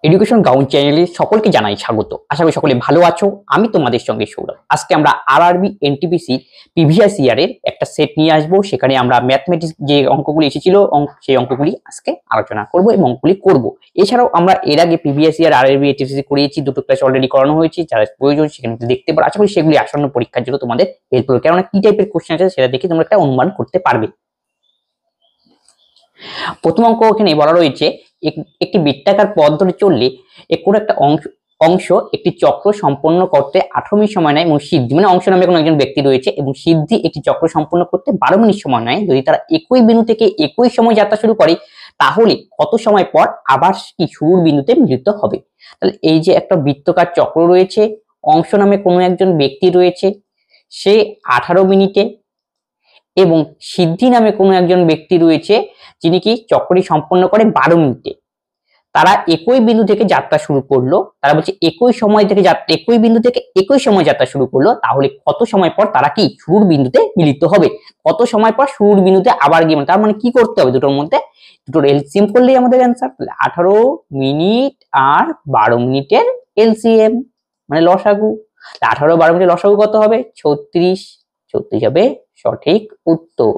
Education ground চ্যানেলে সকলকে জানাই স্বাগত। আশা করি সকলে ভালো আছো। আমি তোমাদের সঙ্গে সৌরভ। আজকে আমরা আরআরবি এনটিপিসি প্রিভিয়াস ইয়ারের একটা সেট নিয়ে আসবো। সেখানে আমরা ম্যাথমেটিক্স যে অঙ্কগুলি এসেছিল সেই অঙ্কগুলি আজকে আলোচনা করব এবং অঙ্কগুলি করব। এছাড়াও আমরা এর আগে প্রিভিয়াস ইয়ার আরআরবি এনটিপিসি করিয়েছি, দুটো ক্লাস অলরেডি করানো হয়েছে। যারা প্রয়োজন সেখানে দেখতে পারো। আশা করি সেগুলি আসন্ন পরীক্ষার জন্য তোমাদের হেল্প করবে, কেননা কি টাইপের কোশ্চেন আছে সেটা দেখে তোমরা একটা অনুমান করতে পারবে। প্রথম অঙ্ক এখানে বলা রয়েছে, একটি বৃত্তাকার পথ ধরে চললে কোনো একটা অংশ একটি চক্র সম্পন্ন করতে 18 মিনিট সময় নেয় এবং সিদ্ধি মানে অংশ নামে কোনো একজন ব্যক্তি রয়েছে এবং সিদ্ধি একটি চক্র সম্পন্ন করতে 12 মিনিট সময় নেয়। যদি তারা একই বিন্দু থেকে একই সময় যাত্রা শুরু করে তাহলে কত সময় পর আবার কি শুরুর বিন্দুতে মিলিত হবে। তাহলে এই যে একটা বৃত্তাকার চক্র রয়েছে, অংশ নামে কোনো একজন ব্যক্তি রয়েছে, সে 18 মিনিটে এবং সিদ্ধি নামে কোনো একজন ব্যক্তি রয়েছে যিনি কি চক্রটি সম্পন্ন করে 12 মিনিটে। তারা একই বিন্দু থেকে যাত্রা শুরু করলো। তারা বলছে একই সময় থেকে একই বিন্দু থেকে একই সময় যাত্রা শুরু করলো, তাহলে কত সময় পর তারা কি শুরুর বিন্দুতে মিলিত হবে। কত সময় পর শুরুর বিন্দুতে আবার গিয়ে, তার মানে কি করতে হবে, দুটোর মধ্যে দুটোর এলসিএম করলেই আমাদের অ্যান্সার। তাহলে 18 মিনিট আর 12 মিনিটের এলসিএম মানে লসাগু। 18 12 মিনিটের লসাগু কত হবে? 36। 36 হবে সঠিক উত্তর।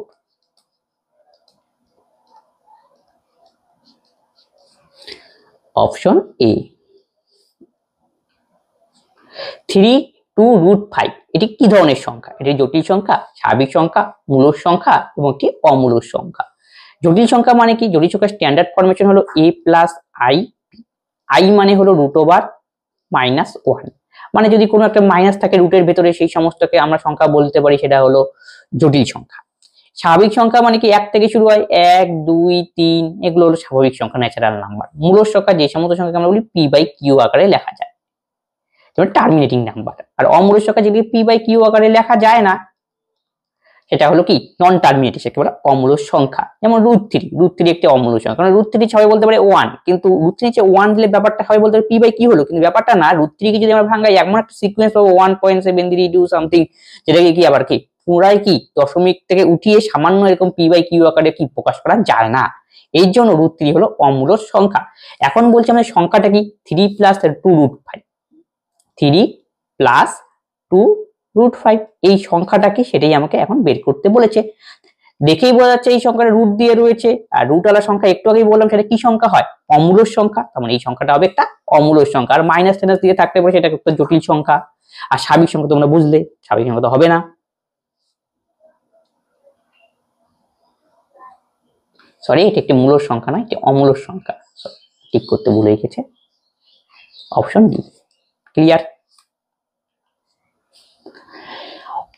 Option A. 3/2√5 এটি কি ধরনের সংখ্যা? এটি জটিল সংখ্যা, স্বাভাবিক সংখ্যা, মূলদ সংখ্যা এবং একটি অমূলদ সংখ্যা। জটিল সংখ্যা মানে কি? জটিল সংখ্যার স্ট্যান্ডার্ড ফরমেশন হলো a + i। i মানে হলো √(-1) মানে যদি কোনো একটা মাইনাস থাকে রুটের ভেতরে, সেই সমস্তকে আমরা সংখ্যা বলতে পারি সেটা হলো জটিল সংখ্যা। স্বাভাবিক সংখ্যা মানে কি 1 থেকে শুরু হয়, 1 2 3 এগুলো হলো স্বাভাবিক সংখ্যা, ন্যাচারাল নাম্বার। মূলদ সংখ্যা যে সমস্ত সংখ্যাকে আমরা বলি p/q আকারে লেখা যায়, যেমন টার্মিনেটিং নাম্বার। আর অমূলদ সংখ্যা যেগুলি p/q আকারে লেখা যায় না সেটা হলো কি নন টার্মিনেটিং, সেটা বলে অমূলদ সংখ্যা। যেমন √3, √3 একটি অমূলদ সংখ্যা, কারণ √3 সবাই বলতে পারে 1, কিন্তু √3 যে 1 দিলে ব্যাপারটা সবাই বলতে পারে p/q হলো, কিন্তু ব্যাপারটা না। √3 কে যদি আমরা ভাঙাই এমন একটা সিকোয়েন্স পাবো 1.732 সামথিং, যেটাকে কি আবার কি পুরাই কি দশমিক থেকে উঠিয়ে সামান্য এরকম p/q আকারে কি প্রকাশ করা যায় না। এই জন্য √3 হলো অমূলদ সংখ্যা। এখন বলছি আমাদের সংখ্যাটা কি 3 + 2√5, 3 + 2√5 এই সংখ্যাটা কি সেটাই আমাকে এখন বের করতে বলেছে। দেখেই বোঝা যাচ্ছে এই সংখ্যাটা রুট দিয়ে রয়েছে, আর রুট ওয়ালা সংখ্যা একটু আগেই বললাম সেটা কি সংখ্যা হয়? অমূলদ সংখ্যা। তার মানে এই সংখ্যাটা হবে একটা অমূলদ সংখ্যা। আর মাইনাস টাইনাস দিয়ে থাকতে পারে সেটা একটা জটিল সংখ্যা। আর স্বাভাবিক সংখ্যা তোমরা বুঝলে, স্বাভাবিক সংখ্যা তো হবে না। সরি, এটা একটি মূলদ সংখ্যা নয়, এটি অমূলদ সংখ্যা। ঠিক করতে ভুলে গেছে। Option D. ক্লিয়ার?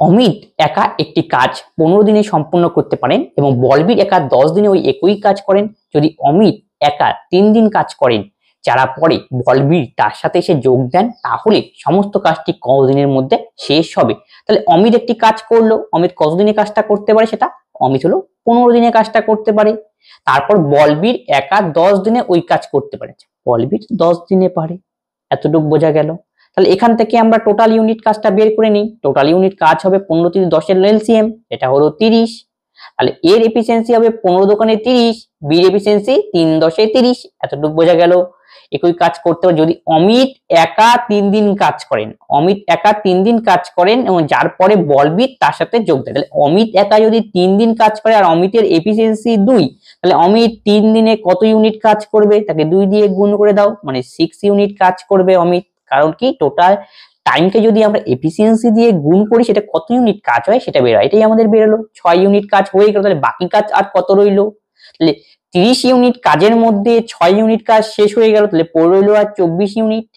অমিত একা একটি কাজ 15 দিনে সম্পূর্ণ করতে পারেন এবং বলবীর একা 10 দিনে ওই একই কাজ করেন। যদি অমিত একা 3 দিন কাজ করেন, যারা পরে বলবীর তার সাথে এসে যোগ দেন, তাহলে সমস্ত কাজটি কত দিনের মধ্যে শেষ হবে? তাহলে অমিত একটি কাজ করলো, অমিত কতদিনে কাজটা করতে পারে? সেটা অমিত হলো 15 দিনে কাজটা করতে পারে। তারপর বলবীর একা 10 দিনে ওই কাজ করতে পারে, বলবীর 10 দিনে পারে। এতটুকু বোঝা গেল। তাহলে এখান থেকে আমরা টোটাল ইউনিট কাজটা বের করে নিই। টোটাল ইউনিট কাজ হবে 15 × 10 এর এলসিএম, এটা হলো 30। তাহলে এর এফিসিয়েন্সি হবে 15 দোকানে 30, বির এফিসিয়েন্সি 3 × 10 = 30। এতটুকু বোঝা গেল। একই কাজ করতে হবে যদি অমিত একা 3 দিন কাজ করেন, অমিত একা 3 দিন কাজ করেন এবং যার পরে বলবীর তার সাথে যোগ দেয়। তাহলে অমিত একা যদি 3 দিন কাজ করে আর অমিতের এফিসিয়েন্সি 2, তাহলে অমিত 3 দিনে কত ইউনিট কাজ করবে? তাকে 2 দিয়ে গুণ করে দাও, মানে 6 ইউনিট কাজ করবে অমিত। কারণ কি টোটাল টাইমকে যদি আমরা এফিসিয়েন্সি দিয়ে গুণ করি সেটা কত ইউনিট কাজ হয় সেটা বের হয়। এটাই আমাদের বেরোলো 6 ইউনিট কাজ হয়ে গেল। তাহলে বাকি কাজ আর কত রইলো? তাহলে 30 ইউনিট কাজের মধ্যে 6 ইউনিট কাজ শেষ হয়ে গেল, তাহলে পড়ে রইলো আর 24 ইউনিট।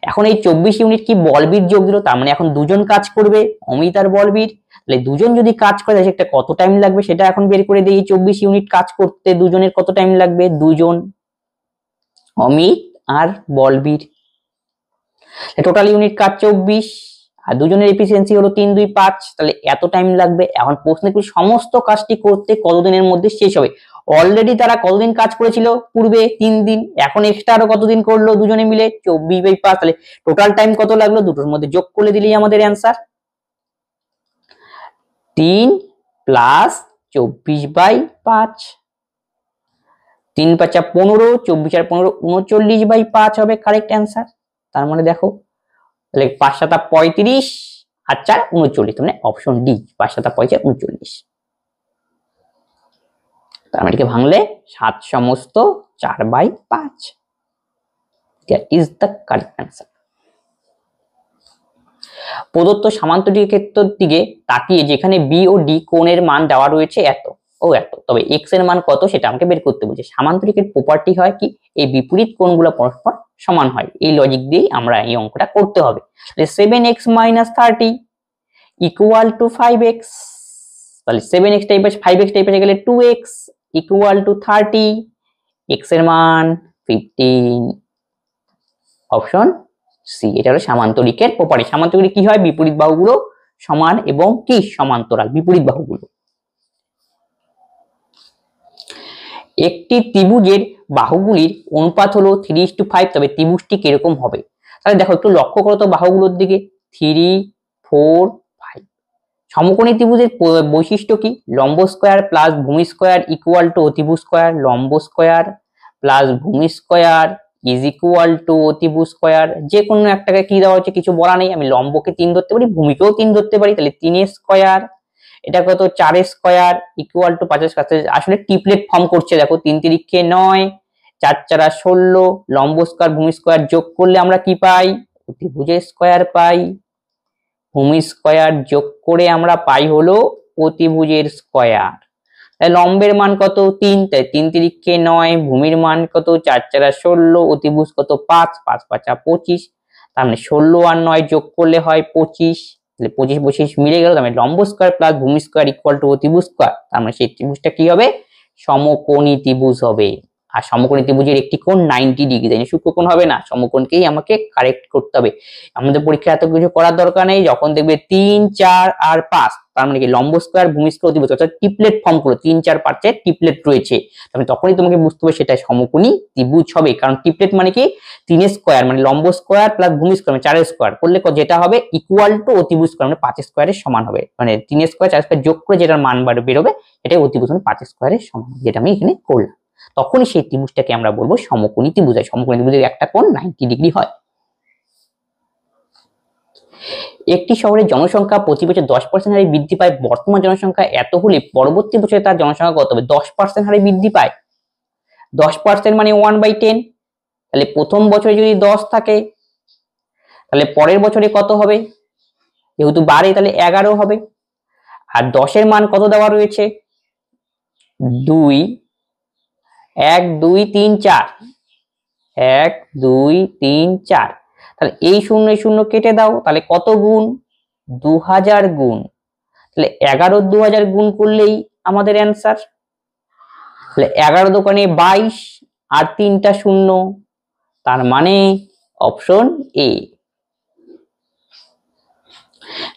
এখন এই 24 ইউনিট কি বলবীর যোগ দিল, তার মানে এখন দুজন কাজ করবে, অমিত আর বলবীর। তাহলে দুজন যদি কাজ করে সেটা কত টাইম লাগবে সেটা এখন বের করে দিই। 24 ইউনিট কাজ করতে দুজনের কত টাইম লাগবে? দুজন, অমিত আর বলবীর। টোটাল ইউনিট কাজ 24 আর দুজনের এফিসিয়েন্সি হলো 3 2 5, তাহলে এত টাইম লাগবে। এখন প্রশ্নে কি সমস্ত কাজটি করতে কতদিনের মধ্যে শেষ হবে? অলরেডি তারা কতদিন কাজ করেছিল পূর্বে? 3 দিন। এখন এক্সট্রা আরো কতদিন করলো দুজনে মিলে? 24/5। তাহলে টোটাল টাইম কত লাগলো? দুটোর মধ্যে যোগ করে দিলেই আমাদের অ্যান্সার। 3 + 24/5 3 × 5 = 15, 24 আর 15 39/5 হবে কারেক্ট অ্যান্সার। তার মানে দেখো তাহলে 5 × 7 = 35 আর 4 39, মানে অপশন ডি 5 × 7 = 35 39। তার মানে এটাকে ভাঙলে 7 সমস্ত 4/5, that is the correct answer. প্রদত্ত সামান্তরিক ক্ষেত্রের দিকে তাকিয়ে যেখানে বি ও ডি কোণের মান দেওয়া রয়েছে এত ও এত, তবে এক্স এর মান কত সেটা আমাকে বের করতে বলছে। সামান্তরিকের প্রপার্টি হয় কি, এই বিপরীত কোণগুলো পরস্পর সমান হয়। এই লজিক দিয়েই আমরা এই অঙ্কটা করতে হবে। 7x - 30 = 5x, তাহলে 7x টাইপে 5x টাইপে গেলে 2x = 30, x এর মান 15, অপশন সি। এটা হলো সামান্তরিকের প্রপার্টি। সামান্তরিক কি হয়, বিপরীত বাহুগুলো সমান এবং কি সমান্তরাল, বিপরীত বাহুগুলো। একটি ত্রিভুজের বাহুগুলির অনুপাত হলো 3:5, তবে ত্রিভুজটি কিরকম হবে? তাহলে দেখো একটু লক্ষ্য করো তো বাহুগুলোর দিকে, 3, 4, 5। সমকোণী ত্রিভুজের বৈশিষ্ট্য কি, লম্ব স্কয়ার প্লাস ভূমি স্কয়ার ইকুয়াল টু অতিভুজ স্কয়ার, লম্ব স্কয়ার প্লাস ভূমি স্কয়ার ইজ ইকুয়াল টু অতিভুজ স্কয়ার। যে কোনো একটাকে কি দেওয়া হচ্ছে কিছু বলা নেই, আমি লম্বকে 3 ধরতে পারি, ভূমিকেও 3 ধরতে পারি, তাহলে 3 স্কয়ার, এটা কত 4 স্কয়ার ইকুয়াল টু 5 কাছে আসলে টিপলেট ফর্ম করছে। দেখো 3 × 3 = 9, 4 × 4 = 16, লম্ব স্কয়ার ভূমি স্কয়ার যোগ করলে আমরা কি পাই, অতিভুজের স্কয়ার পাই। ভূমি স্কয়ার যোগ করে আমরা পাই হলো অতিভুজের স্কয়ার। লম্বের মান কত 3, তাই 3 × 3 = 9, ভূমির মান কত 4 × 4 = 16, অতিভুজ কত 5, 5 × 5 = 25, তার মানে 16 আর 9 যোগ করলে হয় 25, তাহলে 25 25 মিলে গেল। তার মানে লম্ব স্কয়ার প্লাস ভূমি স্কয়ার ইকুয়াল টু অতিভুজ স্কয়ার। তার মানে সেই ত্রিভুজটা কি হবে, সমকোণী ত্রিভুজ হবে। আর সমকোণী ত্রিভুজের একটি কোণ 90 ডিগ্রি, তাই না, সূক্ষ্মকোণ হবে না, সমকোণকেই আমাকে কারেক্ট করতে হবে। আমাদের পরীক্ষায় এত কিছু করার দরকার নেই। যখন দেখবে 3, 4 আর 5, তার মানে কি লম্ব স্কয়ার ভূমি স্কয়ার অতিভুজ, অর্থাৎ টিপলেট ফর্ম করো, 3, 4, 5 এর টিপলেট রয়েছে, তাহলে তখনই তোমাকে বুঝতে হবে সেটা সমকোণী ত্রিভুজ হবে। কারণ টিপলেট মানে কি 3 স্কয়ার মানে লম্ব স্কয়ার প্লাস ভূমি স্কয়ার মানে 4 স্কয়ার করলে যেটা হবে ইকুয়াল টু অতিভুজ স্কয়ার মানে 5 স্কয়ারের সমান হবে। মানে 3 স্কয়ার 4 স্কয়ার যোগ করে যেটার মান বেরোবে এটাই অতিভুজ মানে 5 স্কয়ারের সমান, যেটা আমি এখানে করলাম। তখনই সেই ত্রিভুজটাকে আমরা বলবো সমকোণী ত্রিভুজ। সমকোণী ত্রিভুজের একটা কোণ 90 ডিগ্রি হয়। একটি শহরের জনসংখ্যা প্রতি বছর 10% হারে বৃদ্ধি পায়, বর্তমান জনসংখ্যা এত হলে পরবর্তী বছরে তার জনসংখ্যা কত হবে? 10% হারে বৃদ্ধি পায়, 10% মানে 1/10, তাহলে প্রথম বছরে যদি 10 থাকে তাহলে পরের বছরে কত হবে, যেহেতু বাড়ে তাহলে 11 হবে। আর 10 এর মান কত দেওয়া রয়েছে, 2, 1 2 3 4, 1 2 3 4, তাহলে এই 0 এই 0 কেটে দাও, তাহলে কত গুণ, 2000 গুণ, তাহলে 11 2000 গুণ করলেই আমাদের অ্যান্সার। তাহলে 11 দোকানে 22 আর 3টা 0, তার মানে অপশন এ।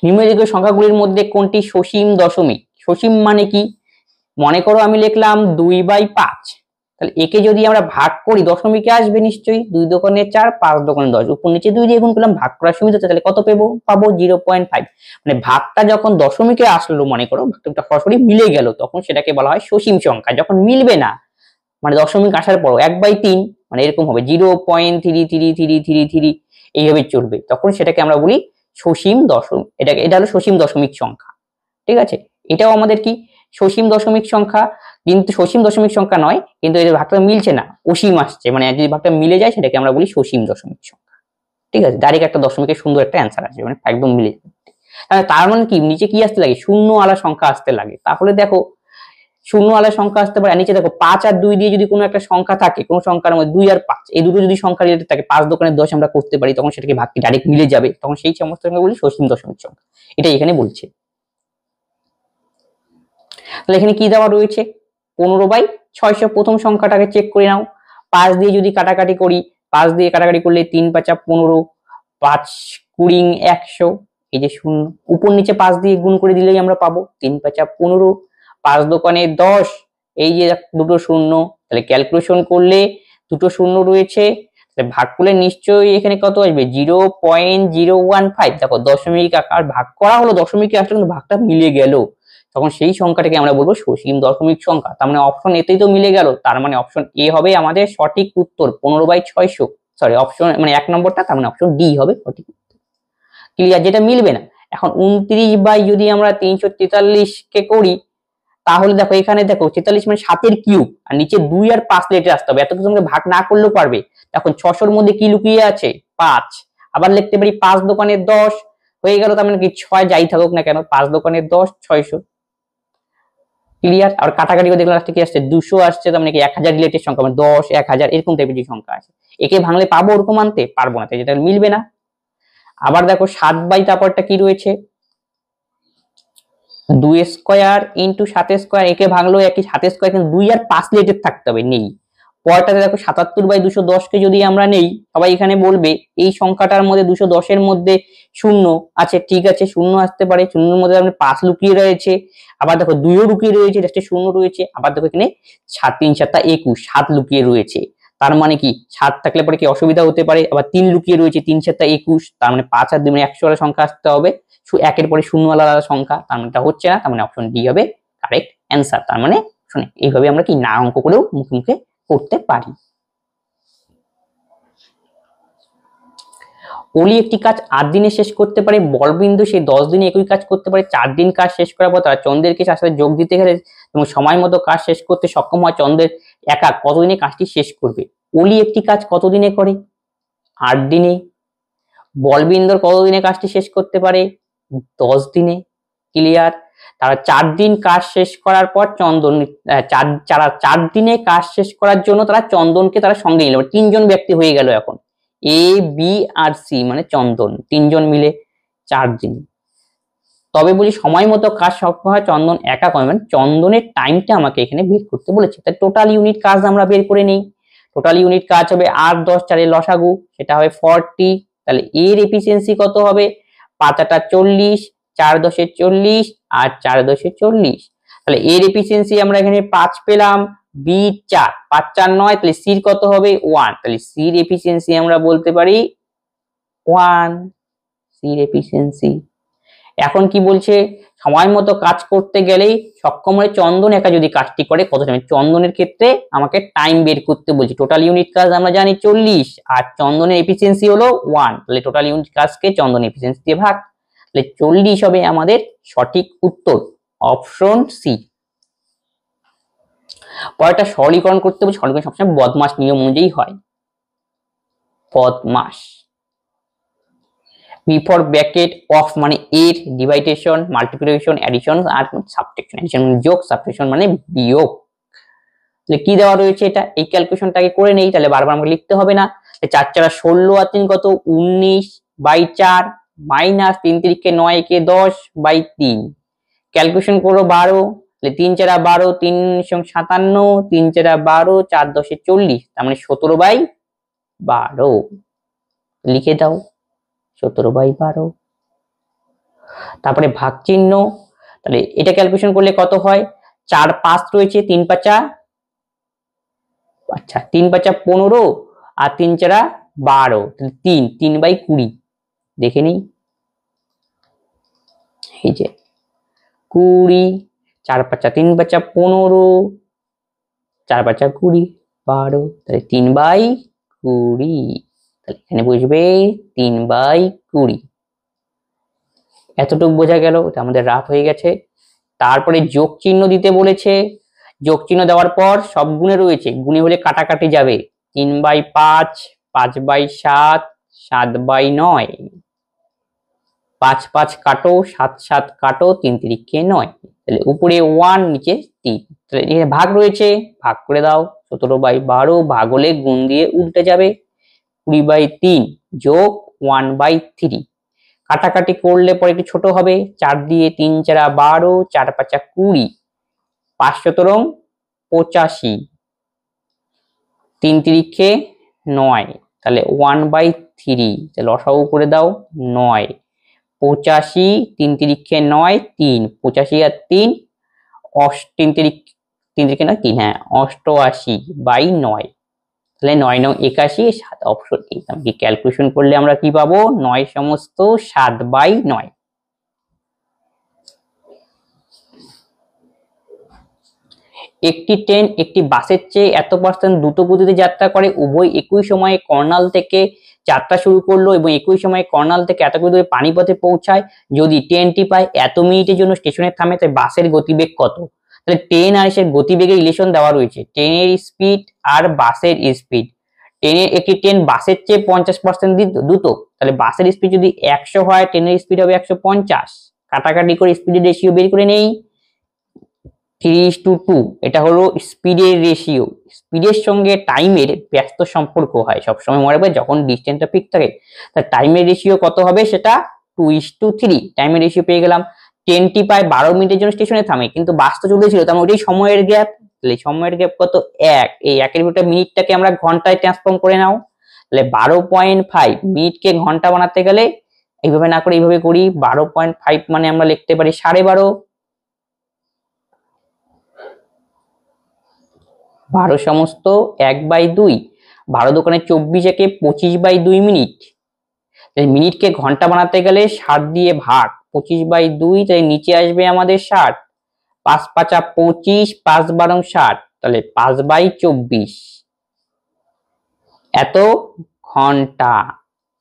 নিম্নলিখিত সংখ্যাগুলির মধ্যে কোনটি সসীম দশমিক? সসীম মানে কি, মনে করো আমি লিখলাম 2/5, তাহলে একে যদি আমরা ভাগ করি দশমিকে আসবে নিশ্চয়ই, 2 দোকানে 4, 5 দোকানে 10, উপর নিচে 2 দিয়ে গুণ করলাম, ভাগ করার সুবিধা, তাহলে কত পাবো 0.5। মানে ভাগটা যখন দশমিকে আসলো, মনে করো ভাগটা সরাসরি মিলে গেল, তখন সেটাকে বলা হয় সসীম সংখ্যা। যখন মিলবে না মানে দশমিক আসার পর 1/3 মানে এরকম হবে 0.3333 এইভাবে চলবে, তখন সেটাকে আমরা বলি সসীম দশমিক। এটা হলো সসীম দশমিক সংখ্যা, ঠিক আছে। এটাও আমাদের কি সসীম দশমিক সংখ্যা, কিন্তু সসীম দশমিক সংখ্যা নয়, কিন্তু এই ভাগটা মিলছে না, অসীম আসছে, মানে যদি ভাগটা মিলে যায় সেটাকে আমরা বলি সসীম দশমিক সংখ্যা, ঠিক আছে। ডাইরেক্ট একটা দশমিকের সুন্দর একটা অ্যান্সার আসবে, মানে একদম মিলে যাবে। তার মানে কি নিচে কি আসতে লাগে, শূন্য আলা সংখ্যা আসতে লাগে। তাহলে দেখো শূন্য আলা সংখ্যা আসতে পারে, নিচে দেখো 5 আর 2 দিয়ে যদি কোনো একটা সংখ্যা থাকে, কোনো সংখ্যার মধ্যে 2 আর 5 এই দুটো যদি সংখ্যা রিলেটেড থাকে, 5 দোকানে 10 আমরা করতে পারি, তখন সেটাকে ভাগটি ডাইরেক্ট মিলে যাবে, তখন সেই সমস্ত সংখ্যা বলি সসীম দশমিক সংখ্যা। এটা এখানে বলছে। তাহলে এখানে কি দেওয়া রয়েছে, 15/600। প্রথম সংখ্যাটাকে চেক করে নাও, 5 দিয়ে যদি কাটাকাটি করি, 5 দিয়ে কাটাকাটি করলে 3 × 5 = 15, 5 20 100, এই যে 0, উপর নিচে 5 দিয়ে গুণ করে দিলেই আমরা পাবো 3 × 5 = 15, 5 দোকানে 10, এই যে দুটো 0, তাহলে ক্যালকুলেশন করলে দুটো 0 রয়েছে, তাহলে ভাগ করলে নিশ্চয়ই এখানে কত আসবে 0.015। দেখো দশমিক আকার ভাগ করা হলো, দশমিকে আসলে কিন্তু ভাগটা মিলে গেল, তখন সেই সংখ্যাটাকে আমরা বলবো সসীম দশমিক সংখ্যা। তার মানে অপশন এতেই তো মিলে গেল, তার মানে অপশন এ হবে আমাদের সঠিক উত্তর 15/600। সরি অপশন মানে 1 নম্বরটা, তার মানে অপশন ডি হবে সঠিক উত্তর। ক্লিয়ার? যেটা মিলবে না। এখন 29 যদি আমরা 343 কে করি, তাহলে দেখো এখানে দেখো 43 মানে 7 এর কিউব, আর নিচে 2 আর 5 লেটে আসতে হবে। এত কিছু আমাকে ভাগ না করলেও পারবে। এখন 600 মধ্যে কি লুকিয়ে আছে? 5। আবার লিখতে পারি 5 দোকানে 10 হয়ে গেল, তার মানে কি 6 যাই থাকুক না কেন, 5 দোকানে 10 600। ক্লিয়ার? আর কাটাকাটিও দেখলাম লাস্টে কি আসছে 200 আসছে, তার মানে কি 1000 রিলেটেড সংখ্যা, মানে 10 1000 এরকম টাইপের যে সংখ্যা আছে। একে ভাঙলে পাবো ওরকম আনতে পারবো না, তাই যেটা মিলবে না। আবার দেখো 7 তারপরটা কি রয়েছে 2 স্কয়ার ইনটু 7 স্কয়ার, একে ভাঙলো একই 7 স্কয়ার, কিন্তু 2 আর 5 লেটেড থাকতে হবে, নেই। পরেরটাতে দেখো 77/210 কে যদি আমরা নেই, সবাই এখানে বলবে এই সংখ্যাটার মধ্যে 210 এর মধ্যে শূন্য আছে, ঠিক আছে শূন্য আসতে পারে, শূন্যের মধ্যে আমরা 5 লুকিয়ে রয়েছে, আবার দেখো 2 ও লুকিয়ে রয়েছে, জাস্ট শূন্য রয়েছে, আবার দেখো এখানে 7 3 7 21 7 লুকিয়ে রয়েছে। তার মানে কি 7 থাকলে পরে কি অসুবিধা হতে পারে, আবার 3 লুকিয়ে রয়েছে, 3 7 21, তার মানে 5 আর 2 মানে 100 ওয়ালা সংখ্যা আসতে হবে, একের পরে শূন্য আলাদা সংখ্যা, তার মানে এটা হচ্ছে না, তার মানে অপশন ডি হবে কারেক্ট অ্যান্সার। তার মানে শুনে এইভাবে আমরা কি না অঙ্ক করেও মুখে মুখে করতে পারি। অলি একটি কাজ 8 দিনে শেষ করতে পারে, বলবিন্দু সেই 10 দিনে একই কাজ করতে পারে। 4 দিন কাজ শেষ করার পর তারা চন্দ্রকে তার সাথে যোগ দিতে গেলে এবং সময় মতো কাজ শেষ করতে সক্ষম হয়, চন্দ্রের একা কতদিনে কাজটি শেষ করবে? অলি একটি কাজ কতদিনে করে? 8 দিনে। বলবিন্দুর কতদিনে কাজটি শেষ করতে পারে? 10 দিনে। ক্লিয়ার? তারা 4 দিন কাজ শেষ করার পর চন্দন 4 দিনে কাজ শেষ করার জন্য তারা চন্দনকে তারা সঙ্গে নিল, 3 জন ব্যক্তি হয়ে গেল। এখন এ বি আর সি মানে চন্দন, 3 জন মিলে 4 দিন। তবে বলি সময় মতো কাজ সক্ষম হয় চন্দন একা করে, মানে চন্দনের টাইমটা আমাকে এখানে বের করতে বলেছে। তাই টোটাল ইউনিট কাজ আমরা বের করে নেই। টোটাল ইউনিট কাজ হবে 8 10 4 এর লসাগু, সেটা হবে 40। তাহলে এর এফিসিয়েন্সি কত হবে? 5 8 40, 4 10 40 আর 4 10 40। তাহলে এর এফিসিয়েন্সি আমরা এখানে 5 পেলাম, বি 4, 5 4 9, তাহলে সি কত হবে 1। তাহলে সি এর এফিসিয়েন্সি আমরা বলতে পারি 1, সি এর এফিসিয়েন্সি। এখন কি বলছে? সময় মতো কাজ করতে গেলেই সক্ষম হয় চন্দন একা যদি কাজটি করে কত সময়। চন্দনের ক্ষেত্রে আমাকে টাইম বের করতে বলছি। টোটাল ইউনিট কাজ আমরা জানি 40 আর চন্দনের এফিসিয়েন্সি হলো 1, তাহলে টোটাল ইউনিট কাজকে চন্দনের এফিসিয়েন্সি দিয়ে ভাগ, তাহলে 40 হবে আমাদের সঠিক উত্তর, অপশন সি। পরেরটা সরলীকরণ করতে বলছি। সরলীকরণ সবসময় বদমাস নিয়ম অনুযায়ী হয়। বদমাস বিফোর ব্র্যাকেট অফ মানে এর, ডিভাইডেশন মাল্টিপ্লিকেশন অ্যাডিশন আর সাবট্রাকশন। অ্যাডিশন মানে যোগ, সাবট্রাকশন মানে বিয়োগ। তাহলে কি দেওয়া রয়েছে এটা, এই ক্যালকুলেশনটাকে করে নেই, তাহলে বারবার আমাকে লিখতে হবে না। 4 4 16 আর 3 কত 19/4 মাইনাস 3 3 কে 9 কে 10/3, ক্যালকুলেশন করো 12, তাহলে 3 4 12, 3 57, 3 4 12, 4 10 40, তার মানে 17/12 লিখে দাও 17/12। তারপরে ভাগ চিহ্ন, তাহলে এটা ক্যালকুলেশন করলে কত হয়? 4 5 রয়েছে, 3 5 আচ্ছা 3 5 15 আর 3 4 12, তাহলে 3/20 দেখে নিই, এই যে 20, 4 5 3 5 15, 4 5 20 12, তাহলে 3/20। তাহলে এখানে বুঝবে 3/20। এতটুকু বোঝা গেল, এটা আমাদের রাফ হয়ে গেছে। তারপরে যোগ চিহ্ন দিতে বলেছে। যোগ চিহ্ন দেওয়ার পর সব গুণে রয়েছে, গুণে হলে কাটাকাটি যাবে। 3/5, 5/7, 7/9, 5 5 কাটো, 7 7 কাটো, 3 3 কে 9, তাহলে উপরে 1 নিচে 3, তাহলে এখানে ভাগ রয়েছে, ভাগ করে দাও। 17/12 ভাগ হলে গুণ দিয়ে উল্টে যাবে, 20/3 যোগ 1/3। কাটাকাটি করলে পরে একটু ছোট হবে, 4 দিয়ে 3 4 12, 4 5 20, 5 17 85, 3 3 কে 9, তাহলে 1/3, তাহলে লসাগু করে দাও 9, 85, 3 3 কে 9 3, 85 আর 3 3 3 কে 9 3, হ্যাঁ 88/9, তাহলে 9 9 81, 7 অপশন এ। আমি ক্যালকুলেশন করলে আমরা কি পাবো? 9 সমস্ত 7/9। একটি ট্রেন একটি বাসের চেয়ে এত % দ্রুত গতিতে যাত্রা করে, উভয় একই সময়ে কর্নাল থেকে যাত্রা শুরু করলো এবং একই সময়ে কর্নাল থেকে এত দূরে পানিপথে পৌঁছায়। যদি ট্রেনটি প্রায় এত মিনিটের জন্য স্টেশনে থামে, তাই বাসের গতিবেগ কত? তাহলে ট্রেন আর এর গতিবেগের রিলেশন দেওয়া রয়েছে, ট্রেনের স্পিড আর বাসের স্পিড। একটি ট্রেন বাসের চেয়ে 50% দ্রুত, তাহলে বাসের স্পিড যদি 100 হয়, ট্রেনের স্পিড হবে 150। কাটাকাটি করে স্পিডের রেশিও বের করে নেই, 3:2। এটা হলো স্পিডের রেশিও। স্পিডের সঙ্গে টাইমের ব্যস্ত সম্পর্ক হয়, সবসময় মনে রাখবে যখন ডিস্টেন্সটা ফিক্স থাকে। তা টাইমের রেশিও কত হবে, সেটা 2:3। টাইমের রেশিও পেয়ে গেলাম। ট্রেনটি প্রায় 12 মিনিটের জন্য স্টেশনে থামে, কিন্তু বাস তো চলেছিল, তার মানে ওইটাই সময়ের গ্যাপ। তাহলে সময়ের গ্যাপ কত, 1। এই 1-এর ভিতরে মিনিটটাকে আমরা ঘন্টায় ট্রান্সফর্ম করে নাও, তাহলে 12.5। মিনিটকে ঘন্টা বানাতে গেলে এইভাবে না করে এইভাবে করি, 12.5 মানে আমরা লিখতে পারি 12.5। 12 সমস্ত 1/2। 12 দোকানে 24, একে 25/2 মিনিট। মিনিটকে ঘন্টা বানাতে গেলে 60 দিয়ে ভাগ, 25/2, তাই নিচে আসবে আমাদের 60। 5 5 25, 5 12 60, তাহলে 5/24 এত ঘন্টা।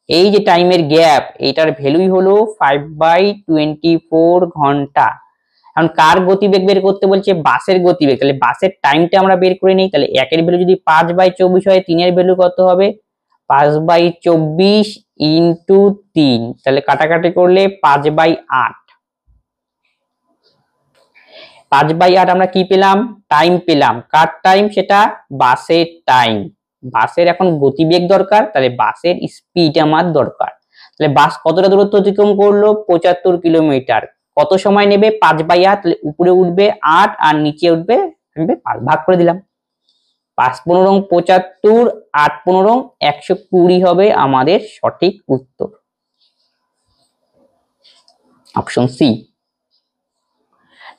এই যে টাইমের গ্যাপ, এইটার ভ্যালুই হলো 5/24 ঘন্টা। এখন কার গতিবেগ বের করতে বলছে, বাসের গতিবেগ। তাহলে বাসের টাইমটা আমরা বের করে নিই। তাহলে 1-এর ভ্যালু যদি 5/24 হয়, 3-এর ভ্যালু কত হবে, 5/24 ইন্টু 3, তাহলে কাটাকাটি করলে 5/8। 5/8 আমরা কি পেলাম, টাইম পেলাম। কার টাইম, সেটা বাসের টাইম। বাসের এখন গতিবেগ দরকার, তাহলে বাসের স্পিড আমার দরকার। তাহলে বাস কতটা দূরত্ব অতিক্রম করলো, 75 কিলোমিটার। কত সময় নেবে, 5/8। তাহলে উপরে উঠবে 8 আর নিচে উঠবে 5, ভাগ করে দিলাম। 5×15 75, 8×15 120 হবে আমাদের সঠিক উত্তর, অপশন সি।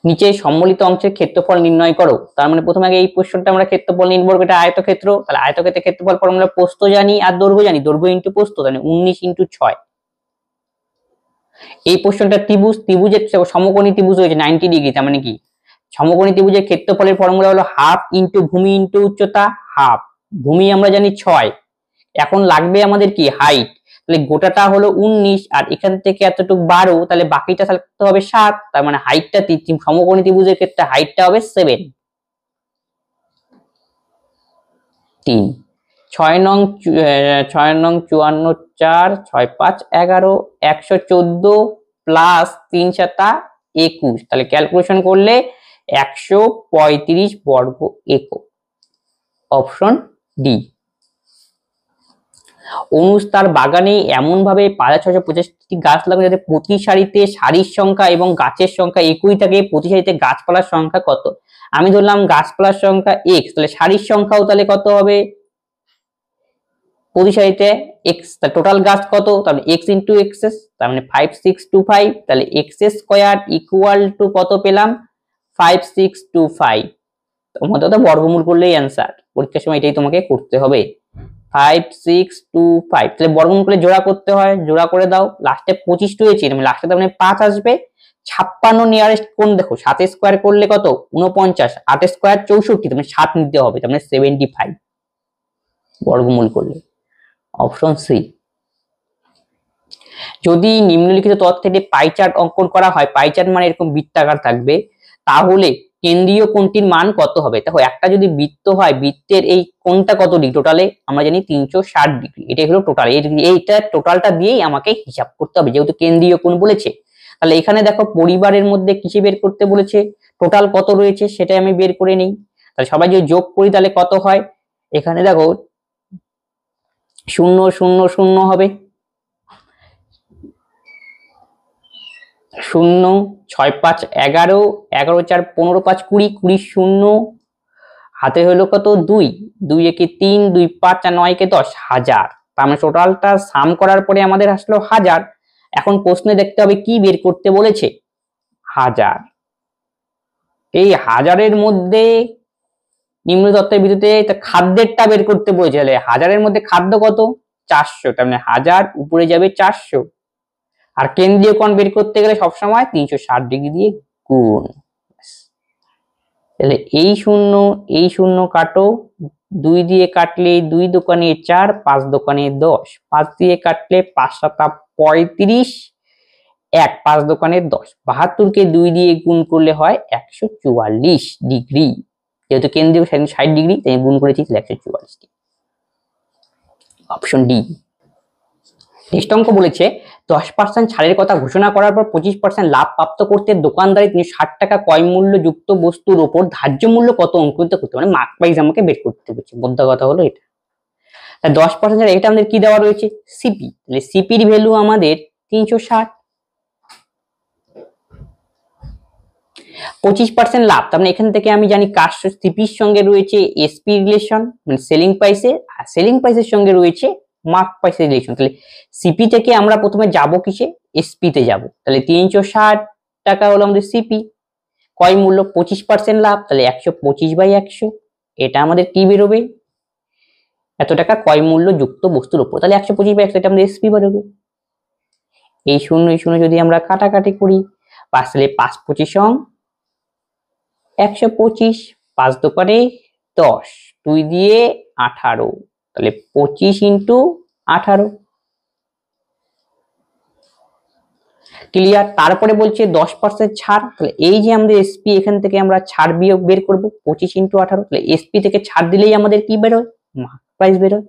নিচে সম্মিলিত অংশের ক্ষেত্রফল নির্ণয় করো। তার মানে প্রথমে আগে এই প্রশ্নটা আমরা ক্ষেত্রফল নির্ভর করে, এটা আয়তক্ষেত্র। তাহলে আয়তক্ষেত্রের ক্ষেত্রফল ফর্মুলা প্রস্থ জানি আর দৈর্ঘ্য জানি, দৈর্ঘ্য ইনটু প্রস্থ, তাহলে 19 × 6। এই প্রশ্নটা ত্রিভুজ, ত্রিভুজের সমকোণী ত্রিভুজ হয়েছে 90 ডিগ্রি, তার মানে কি সমকোণী ত্রিভুজের ক্ষেত্রফলের ফর্মুলা হলো হাফ ইনটু ভূমি ইনটু উচ্চতা। হাফ, ভূমি আমরা জানি 6, এখন লাগবে আমাদের কি হাইট। তাহলে গোটাটা হলো 19 আর এখান থেকে এতটুকু 12, তাহলে বাকিটা থাকতে হবে 7। তার মানে হাইটটা সমকোণী ত্রিভুজের ক্ষেত্রে হাইটটা হবে 7। 3। 6 নং 54 4 6 5 11 114 প্লাস 3 7 21, তাহলে ক্যালকুলেশন করলে 135 বর্গ একক, অপশন ডি। অনুজ তার বাগানে এমন ভাবে 5685টি গাছ লাগানো যাতে প্রতি সারিতে সারির সংখ্যা এবং গাছের সংখ্যা একই থাকে। প্রতি সারিতে গাছপালার সংখ্যা কত, আমি ধরলাম গাছপালার সংখ্যা x, তাহলে সারির সংখ্যাও তাহলে কত হবে, প্রতি সারিতে x, টোটাল গাছ কত, তাহলে x ইন্টু এক্স, তার মানে 5625, তাহলে x স্কয়ার ইকুয়াল টু কত পেলাম, 5625। তোমাদের তো বর্গমূল করলেই অ্যান্সার, পরীক্ষার সময় এটাই তোমাকে করতে হবে। 5625, তাহলে বর্গমূল করে জোড়া করতে হয়, জোড়া করে দাও। লাস্টে 25 রয়েছে, লাস্টে তার মানে 5 আসবে। 56 নিয়ারেস্ট কোন দেখো, 7 স্কয়ার করলে কত 49, 8 স্কয়ার 64, তার মানে 7 নিতে হবে, তার মানে 75 বর্গমূল করলে, অপশন সি। যদি নিম্নলিখিত তথ্যটি পাই চার্ট অঙ্কন করা হয়, পাই চার্ট মানে এরকম বৃত্তাকার থাকবে, তাহলে কেন্দ্রীয় কোণটির মান কত হবে। দেখো একটা যদি বৃত্ত হয়, বৃত্তের এই কোণটা কত ডিগ্রি, টোটালে আমরা জানি 360 ডিগ্রি, এটাই হলো টোটাল। এইটা টোটালটা দিয়েই আমাকে হিসাব করতে হবে, যেহেতু কেন্দ্রীয় কোণ বলেছে। তাহলে এখানে দেখো পরিবারের মধ্যে কিসে বের করতে বলেছে, টোটাল কত রয়েছে সেটাই আমি বের করে নিই। তাহলে সবাই যদি যোগ করি তাহলে কত হয়, এখানে দেখো 0 0 0 হবে, 0 6 5 11, 11 4 15 5 20, 20 0, হাতে হলো কত 2, 2 একে 3, 2 5 আর 9 কে 10, 1000। তার মানে টোটালটা সাম করার পরে আমাদের আসলো 1000। এখন প্রশ্নে দেখতে হবে কি বের করতে বলেছে, 1000। এই 1000-এর মধ্যে নিম্ন তথ্যের ভিত্তিতে খাদ্যেরটা বের করতে বলেছে। তাহলে 1000-এর মধ্যে খাদ্য কত, 400, তার মানে 1000 উপরে যাবে 400। আর কেন্দ্রীয় কোণ বের করতে গেলে সবসময় 360 ডিগ্রি দিয়ে গুণ। তাহলে এই শূন্য কাটো, 2 দিয়ে কাটলে 2 দোকানে 4, 5 দোকানে 10, 5 দিয়ে কাটলে 5 7 35, 1 5 দোকানে 10, 72 কে 2 দিয়ে গুণ করলে হয় 144 ডিগ্রি। যেহেতু কেন্দ্রীয় 60 ডিগ্রি তাই গুণ করেছি 144 ডিগ্রি। Option D. নেক্সট অঙ্ক বলেছে 10% ছাড়ের কথা ঘোষণা করার পর 25% লাভ প্রাপ্ত করতে দোকানদারি তিনি 60 টাকা ক্রয় মূল্য যুক্ত বস্তুর উপর ধার্য মূল্য কত অঙ্কিত করতে, মানে মার্ক প্রাইস আমাকে বের করতে বলছে। মোদ্দা কথা হলো এটা। 10% ছাড়, এটা আমাদের কি দেওয়া রয়েছে? সিপি। তাহলে সিপির ভ্যালু আমাদের 360। 25% লাভ, তার মানে এখান থেকে আমি জানি কার সিপির সঙ্গে রয়েছে এসপি রিলেশন, মানে সেলিং প্রাইসের, আর সেলিং প্রাইসের সঙ্গে রয়েছে মার্ক প্রাইসের রিলেশন। তাহলে সিপি থেকে আমরা প্রথমে যাব কিসে? এসপি তে যাব। তাহলে 360 টাকা হলো আমাদের সিপি, ক্রয় মূল্য 25% লাভ, তাহলে 125/100। এটা আমাদের কি বেরোবে? এত টাকা ক্রয় মূল্য যুক্ত বস্তুর উপর, তাহলে 125/100, এটা আমাদের এসপি বেরোবে। এই শূন্য যদি আমরা কাটাকাটি করি, 5 তাহলে 5 25 125, 5 দোকানে 10, 2 দিয়ে 18, তাহলে 25 × 18। ক্লিয়ার? তারপরে বলছে 10% ছাড়, তাহলে এই যে আমাদের এসপি, এখান থেকে আমরা ছাড় বিয়োগ বের করব 25 × 18, তাহলে এসপি থেকে ছাড় দিলেই আমাদের কি বেরোয়? মার্ক প্রাইস বেরোয়।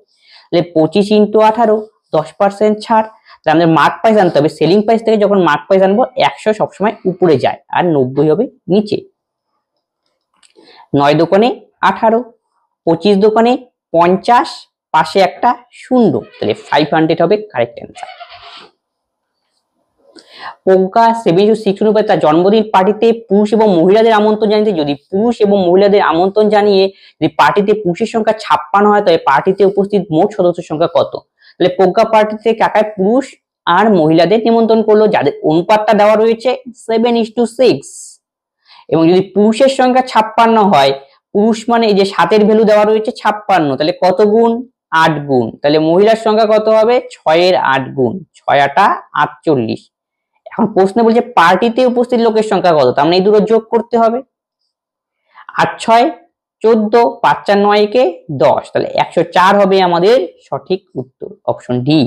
তাহলে 25 × 18, 10% ছাড়, তাহলে আমাদের মার্ক প্রাইস আনতে হবে। সেলিং প্রাইস থেকে যখন মার্ক প্রাইস আনবো 100 সবসময় উপরে যায় আর 90 হবে নিচে। 9 দোকানে 18, 25 দোকানে 50, পাশে একটা শূন্য, তাহলে 500 হবে কারেক্ট অ্যান্সার। প্রজ্ঞা 76 অনুপাতে তার জন্মদিন পার্টিতে পুরুষ এবং মহিলাদের আমন্ত্রণ জানিয়েছে। যদি পুরুষ এবং মহিলাদের আমন্ত্রণ জানিয়ে যদি পার্টিতে পুরুষের সংখ্যা 56 হয়, তবে পার্টিতে উপস্থিত মোট সদস্যের সংখ্যা কত? তাহলে প্রজ্ঞা পার্টিতে কাকায় পুরুষ আর মহিলাদের নিমন্ত্রণ করলো, যাদের অনুপাতটা দেওয়া রয়েছে 7:6, এবং যদি পুরুষের সংখ্যা 56 হয়, পুরুষ মানে এই যে 7 ভ্যালু দেওয়া রয়েছে 56, তাহলে কত গুণ? 8 গুণ। তাহলে মহিলার সংখ্যা কত হবে? 6 এর 8 গুণ, 6 8 48। এখন প্রশ্নে বলছে পার্টিতে উপস্থিত লোকের সংখ্যা কত, তার মানে এই দুটো যোগ করতে হবে। 8 6 14, 5 4 9 কে 10, তাহলে 104 হবে আমাদের সঠিক উত্তর। Option D.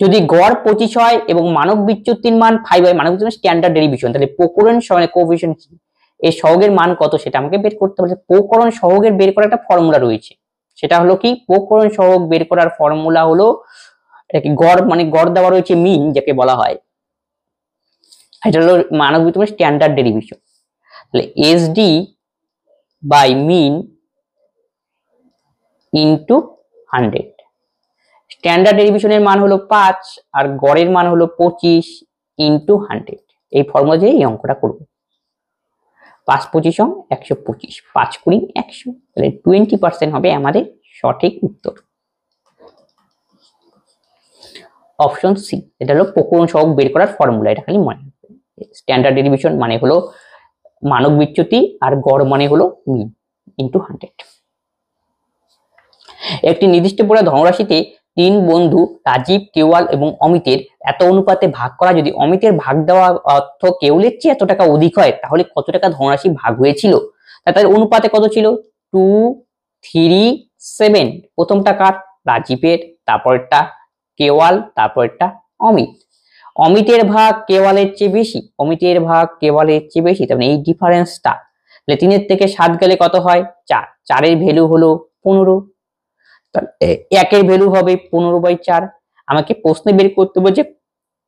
যদি গড় 25 হয় এবং মানক বিচ্যুতির মান 5 হয়, মানক বিচ্যুতির স্ট্যান্ডার্ড ডেরিভেশন, তাহলে প্রকরণ সহগ কোএফিসিয়েন্ট কি? এই সহগের মান কত সেটা আমাকে বের করতে হবে। প্রকরণ সহগের বের করার একটা ফর্মুলা রয়েছে, সেটা হলো কি? প্রকরণ সহগ বের করার ফর্মুলা হলো, এটা কি গড়, মানে গড় দেওয়া রয়েছে মিন যাকে বলা হয়, এটা হলো মানক বিচ্যুতির স্ট্যান্ডার্ড ডেরিভেশন। তাহলে SD by mean into 100। Standard ডেরিভেশনের মান হলো 5 আর গড়ের মান হলো 25 ইনটু 100। এই ফর্মুলা দিয়ে এই অঙ্কটা করব। 5 25 125, 5 20 100, তাহলে 20% হবে আমাদের সঠিক উত্তর। অপশন সি, এটা হলো প্রকরণ সহগ বের করার ফর্মুলা, এটা খালি মনে রাখবেন। স্ট্যান্ডার্ড ডেরিভেশন মানে হলো মানক বিচ্যুতি আর গড় মানে হলো মিন ইনটু 100। একটি নির্দিষ্ট পড়া ধনরাশিতে 3 বন্ধু রাজীব, কেওয়াল এবং অমিতের এত অনুপাতে ভাগ করা, যদি অমিতের ভাগ দেওয়া অর্থ কেওলের চেয়ে এত টাকা অধিক হয়, তাহলে কত টাকা ধনরাশি ভাগ হয়েছিল? তাদের অনুপাতে কত ছিল? 2 3 7। প্রথমটা কার? রাজীবের, তারপরটা কেওয়াল, তারপরটা অমিত। অমিতের ভাগ কেওয়ালের চেয়ে বেশি, অমিতের ভাগ কেওয়ালের চেয়ে বেশি, তার মানে এই ডিফারেন্সটা। তাহলে 3 থেকে 7 গেলে কত হয়? 4। 4 এর ভ্যালু হলো 15, একের ভ্যালু হবে 15/4। আমাকে প্রশ্নে বের করতে বলছে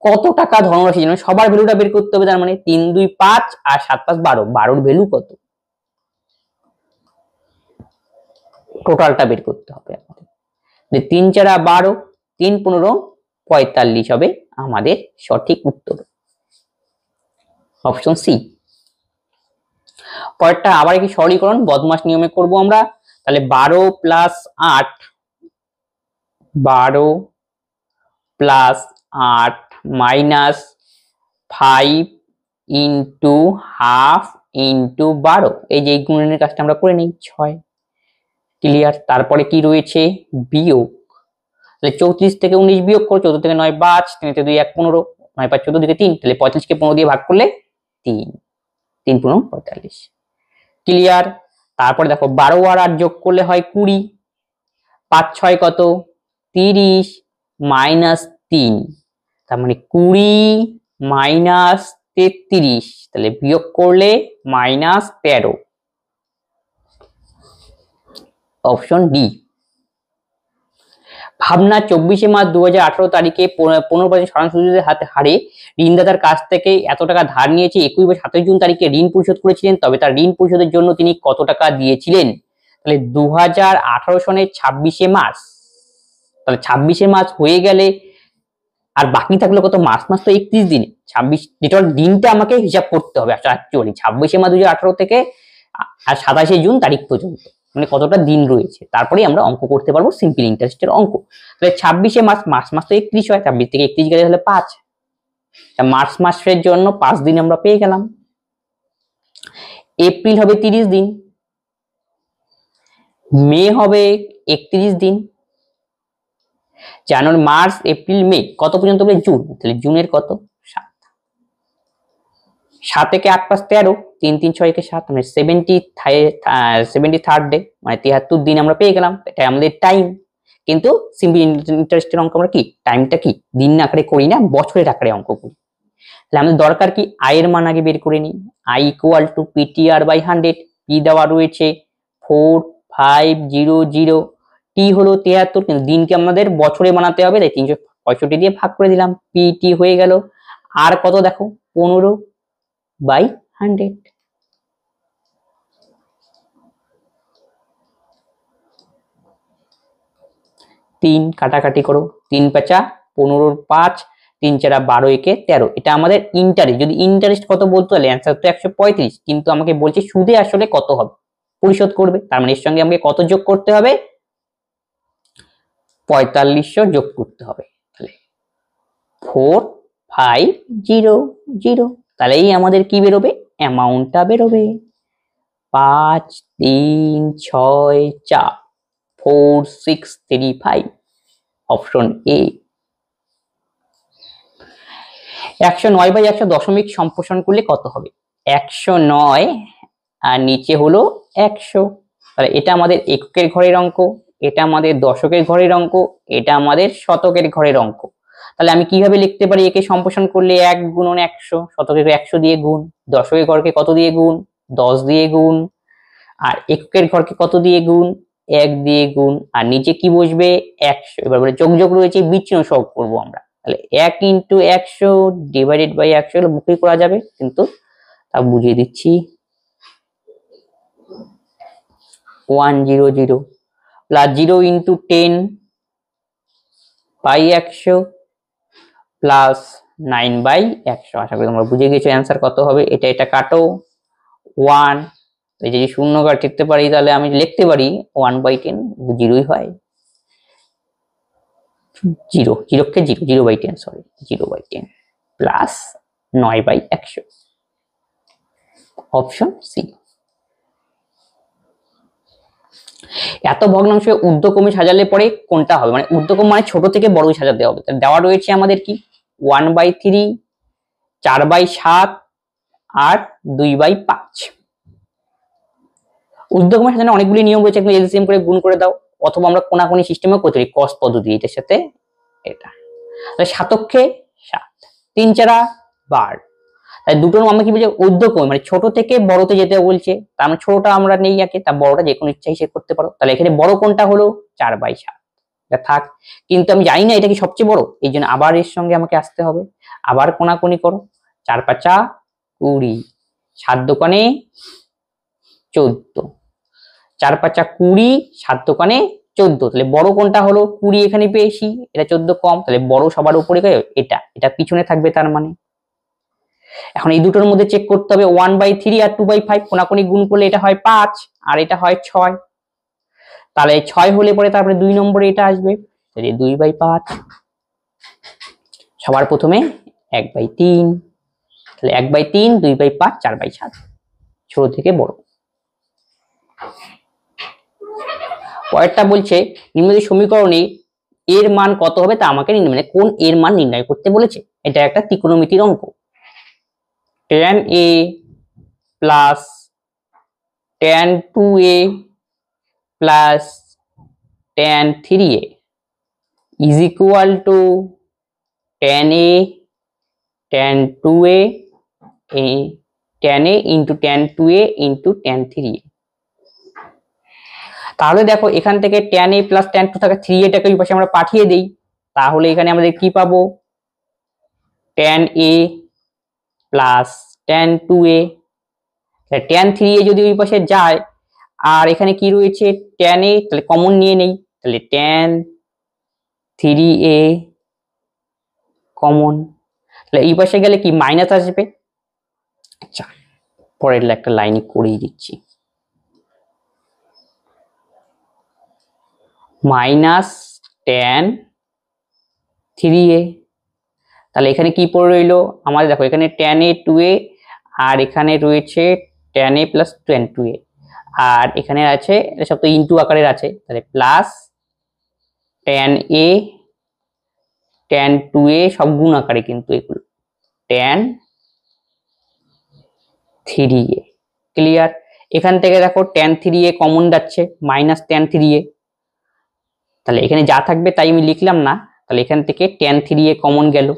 কত টাকা ধনরাশি, যেন সবার ভ্যালুটা বের করতে হবে। তার মানে 3 2 5 আর 7 5 12, 12 ভ্যালু কত? টোটালটা বের করতে হবে আমাদের। 3 4 12, 3 15 45 হবে আমাদের সঠিক উত্তর। Option C. পরেরটা আবার কি সরলীকরণ বদমাশ নিয়মে করব আমরা। তাহলে 12 + 8, 12 + 8 মাইনাস 5 ইন্টু হাফ ইন্টু 12, এই যে গুণনের কাজটা আমরা করে নেই 6। ক্লিয়ার? তারপরে কি রয়েছে? বিয়োগ। তাহলে 34 থেকে 19 বিয়োগ করো, 14 থেকে 9 5, 3 থেকে 2 1 15, 9 5 14 দিকে 3, তাহলে 45 কে 15 দিয়ে ভাগ করলে 3, 3 × 45। ক্লিয়ার। তারপরে দেখো 12 আর 8 যোগ করলে হয় 20, 5 6 কত 30 মাইনাস 3, তার মানে 20 মাইনাস 33, তাহলে বিয়োগ করলে মাইনাস 13, অপশন ডি। ভাবনা 24 মার্চ 2018 তারিখে 15% সাধারণ সুদের হাতে হারে ঋণদাতার কাছ থেকে এত টাকা ধার নিয়েছে। 21 বা 27 জুন তারিখে ঋণ পরিশোধ করেছিলেন, তবে তার ঋণ পরিশোধের জন্য তিনি কত টাকা দিয়েছিলেন? তাহলে 2018 সনের 26 মার্চ, তাহলে 26 মার্চ হয়ে গেলে আর বাকি থাকলো কত? মার্চ মাস তো 31 দিন, 26 যেটা দিনটা আমাকে হিসাব করতে হবে অ্যাকচুয়ালি 26 মার্চ 2018 থেকে আর 27 জুন তারিখ পর্যন্ত, মানে কতটা দিন রয়েছে, তারপরেই আমরা অঙ্ক করতে পারবো সিম্পল ইন্টারেস্টের অঙ্ক। তাহলে 26 মার্চ, মার্চ মাস তো 31 হয়, 26 থেকে 31 গেলে তাহলে 5, মার্চ মাসের জন্য 5 দিন আমরা পেয়ে গেলাম। এপ্রিল হবে 30 দিন, মে হবে 31 দিন, জানুয়ারি মার্চ এপ্রিল মে কত পর্যন্ত হবে? জুন, তাহলে জুনের কত? 7, 7 থেকে 8 5 13, 3 3 6 কে 7, মানে 73rd ডে, মানে 73 দিন আমরা পেয়ে গেলাম। এটা আমাদের টাইম। কিন্তু সিম্পল ইন্টারেস্টের অঙ্ক আমরা কি টাইমটা কি দিন আকারে করি না, বছরের আকারে অঙ্ক করি। তাহলে আমাদের দরকার কি আয়ের মান আগে বের করে নিই। I equal to PTR by 100, P দেওয়া রয়েছে 4500, টি হলো 73, কিন্তু দিনকে আমাদের বছরে বানাতে হবে, তাই 365 দিয়ে ভাগ করে দিলাম, পিটি হয়ে গেল। আর কত দেখো 15/100, 3 কাটাকাটি করো, 3 5 15, 5 3 4 12, একে 13, এটা আমাদের ইন্টারেস্ট। যদি ইন্টারেস্ট কত বলতো তাহলে অ্যান্সার তো 135, কিন্তু আমাকে বলছে সুদে আসলে কত হবে পরিশোধ করবে, তার মানে এর সঙ্গে আমাকে কত যোগ করতে হবে? 4500 যোগ করতে হবে। তাহলে 4500, তাহলে এই আমাদের কি বেরোবে? অ্যামাউন্টটা বেরোবে 5 3 6 4 4635, অপশন এ। 109/100 দশমিক সম্প্রসারণ করলে কত হবে? 109 আর নিচে হলো 100, তাহলে এটা আমাদের এককের ঘরের অঙ্ক, এটা আমাদের দশকের ঘরের অঙ্ক, এটা আমাদের শতকের ঘরের অঙ্ক। তাহলে আমি কিভাবে লিখতে পারি? একে সম্প্রসারণ করলে 1 গুণন 100, শতকে 100 দিয়ে গুণ, দশকের ঘরকে কত দিয়ে গুণ? 10 দিয়ে গুণ, আর এককের ঘরকে কত দিয়ে গুণ? 1 দিয়ে গুণ, আর নিচে কি বসবে? 100। এবার বলে যোগ যোগ রয়েছে, বিচ্ছিন্ন সহগ করবো আমরা, তাহলে 1 × 100 ডিভাইডেড বাই 100 মুখেই করা যাবে, কিন্তু তা বুঝিয়ে দিচ্ছি। 100 প্লাস 0 × 10/100 প্লাস 9/100। আশা করি তোমরা বুঝে গেছো অ্যান্সার কত হবে। এটা এটা কাটো, 1, এই যে শূন্য কাটতে পারি, তাহলে আমি লিখতে পারি 1/10, 0ই হয়, 0 0 কে 0 0/10, সরি 0/10 প্লাস 9/100, অপশন সি। এত ভগ্নাংশে ঊর্ধ্বক্রমে সাজালে পরে কোনটা হবে? মানে ঊর্ধ্বক্রম মানে ছোট থেকে বড় সাজাতে হবে। দেওয়া রয়েছে আমাদের কি 1/3, 4/7 আর 2/5। ঊর্ধ্বক্রমে সাজানো অনেকগুলি নিয়ম রয়েছে, একটু এলসিএম করে গুণ করে দাও, অথবা আমরা কোনাকুনি সিস্টেমে করতে পারি, কস পদ্ধতি, এটার সাথে এটা। তাহলে সাতক্ষে 7, 3 4 12, তাই দুটোর আমরা কি বলছি? ঊর্ধ্বক্রমে মানে ছোট থেকে বড়তে যেতে বলছে, তার মানে ছোটটা আমরা নেই আগে, তার বড়টা যে কোনো ইচ্ছা হিসেবে করতে পারো। তাহলে এখানে বড় কোনটা হলো? 4/7, এটা থাক, কিন্তু আমি জানি না এটা কি সবচেয়ে বড়, এই জন্য আবার এর সঙ্গে আমাকে আসতে হবে, আবার কোনাকুনি করো, 4 5 20, 7 দোকানে 14, 4 5 20, 7 দোকানে 14, তাহলে বড় কোনটা হলো? 20 এখানে পেয়েছি, এটা 14 কম, তাহলে বড় সবার উপরে এটা, এটা পিছনে থাকবে, তার মানে এখন এই দুটোর মধ্যে চেক করতে হবে 1/3 আর 2/5, কোনাকুনি গুণ করলে এটা হয় 5 আর এটা হয় 6, তাহলে 6 হলে পরে তারপরে 2 নম্বরে এটা আসবে, তাহলে 2/5, সবার প্রথমে 1/3, তাহলে 1/3, 2/5, 4/7, ছোট থেকে বড়। পরেরটা বলছে নিম্নলিখিত সমীকরণে এর মান কত হবে তা আমাকে নির্ণয়, মানে কোন এর মান নির্ণয় করতে বলেছে। এটা একটা ত্রিকোণমিতির অঙ্ক। tan A plus tan 2a plus tan 3a is equal to tan a tan 2a tan a into tan 2a into tan 3a। তাহলে দেখো এখান থেকে tan a plus tan 2 থাকা 3a টাকে ওই পাশে আমরা পাঠিয়ে দেই, তাহলে এখানে আমাদের কি পাবো tan a plus tan 2a, tan 3a যদি ওই পাশে যায় আর এখানে কি রয়েছে tan a, তাহলে কমন নিয়ে নেই, তাহলে tan 3a কমন, তাহলে এই পাশে গেলে কি মাইনাস আসবে। আচ্ছা পরের একটা লাইন করেই দিচ্ছি, মাইনাস tan 3a, তাহলে এখানে কি পড়ে রইলো আমাদের, দেখো এখানে tan a 2a আর এখানে রয়েছে tan a plus tan 2a আর এখানে আছে এটা সব তো ইনটু আকারের আছে, তাহলে plus tan a tan 2a সব গুণ আকারে কিন্তু এগুলো tan 3a। ক্লিয়ার? এখান থেকে দেখো tan 3a কমন যাচ্ছে মাইনাস tan 3a, তাহলে এখানে যা থাকবে তাই আমি লিখলাম না, তাহলে এখান থেকে tan 3a কমন গেল,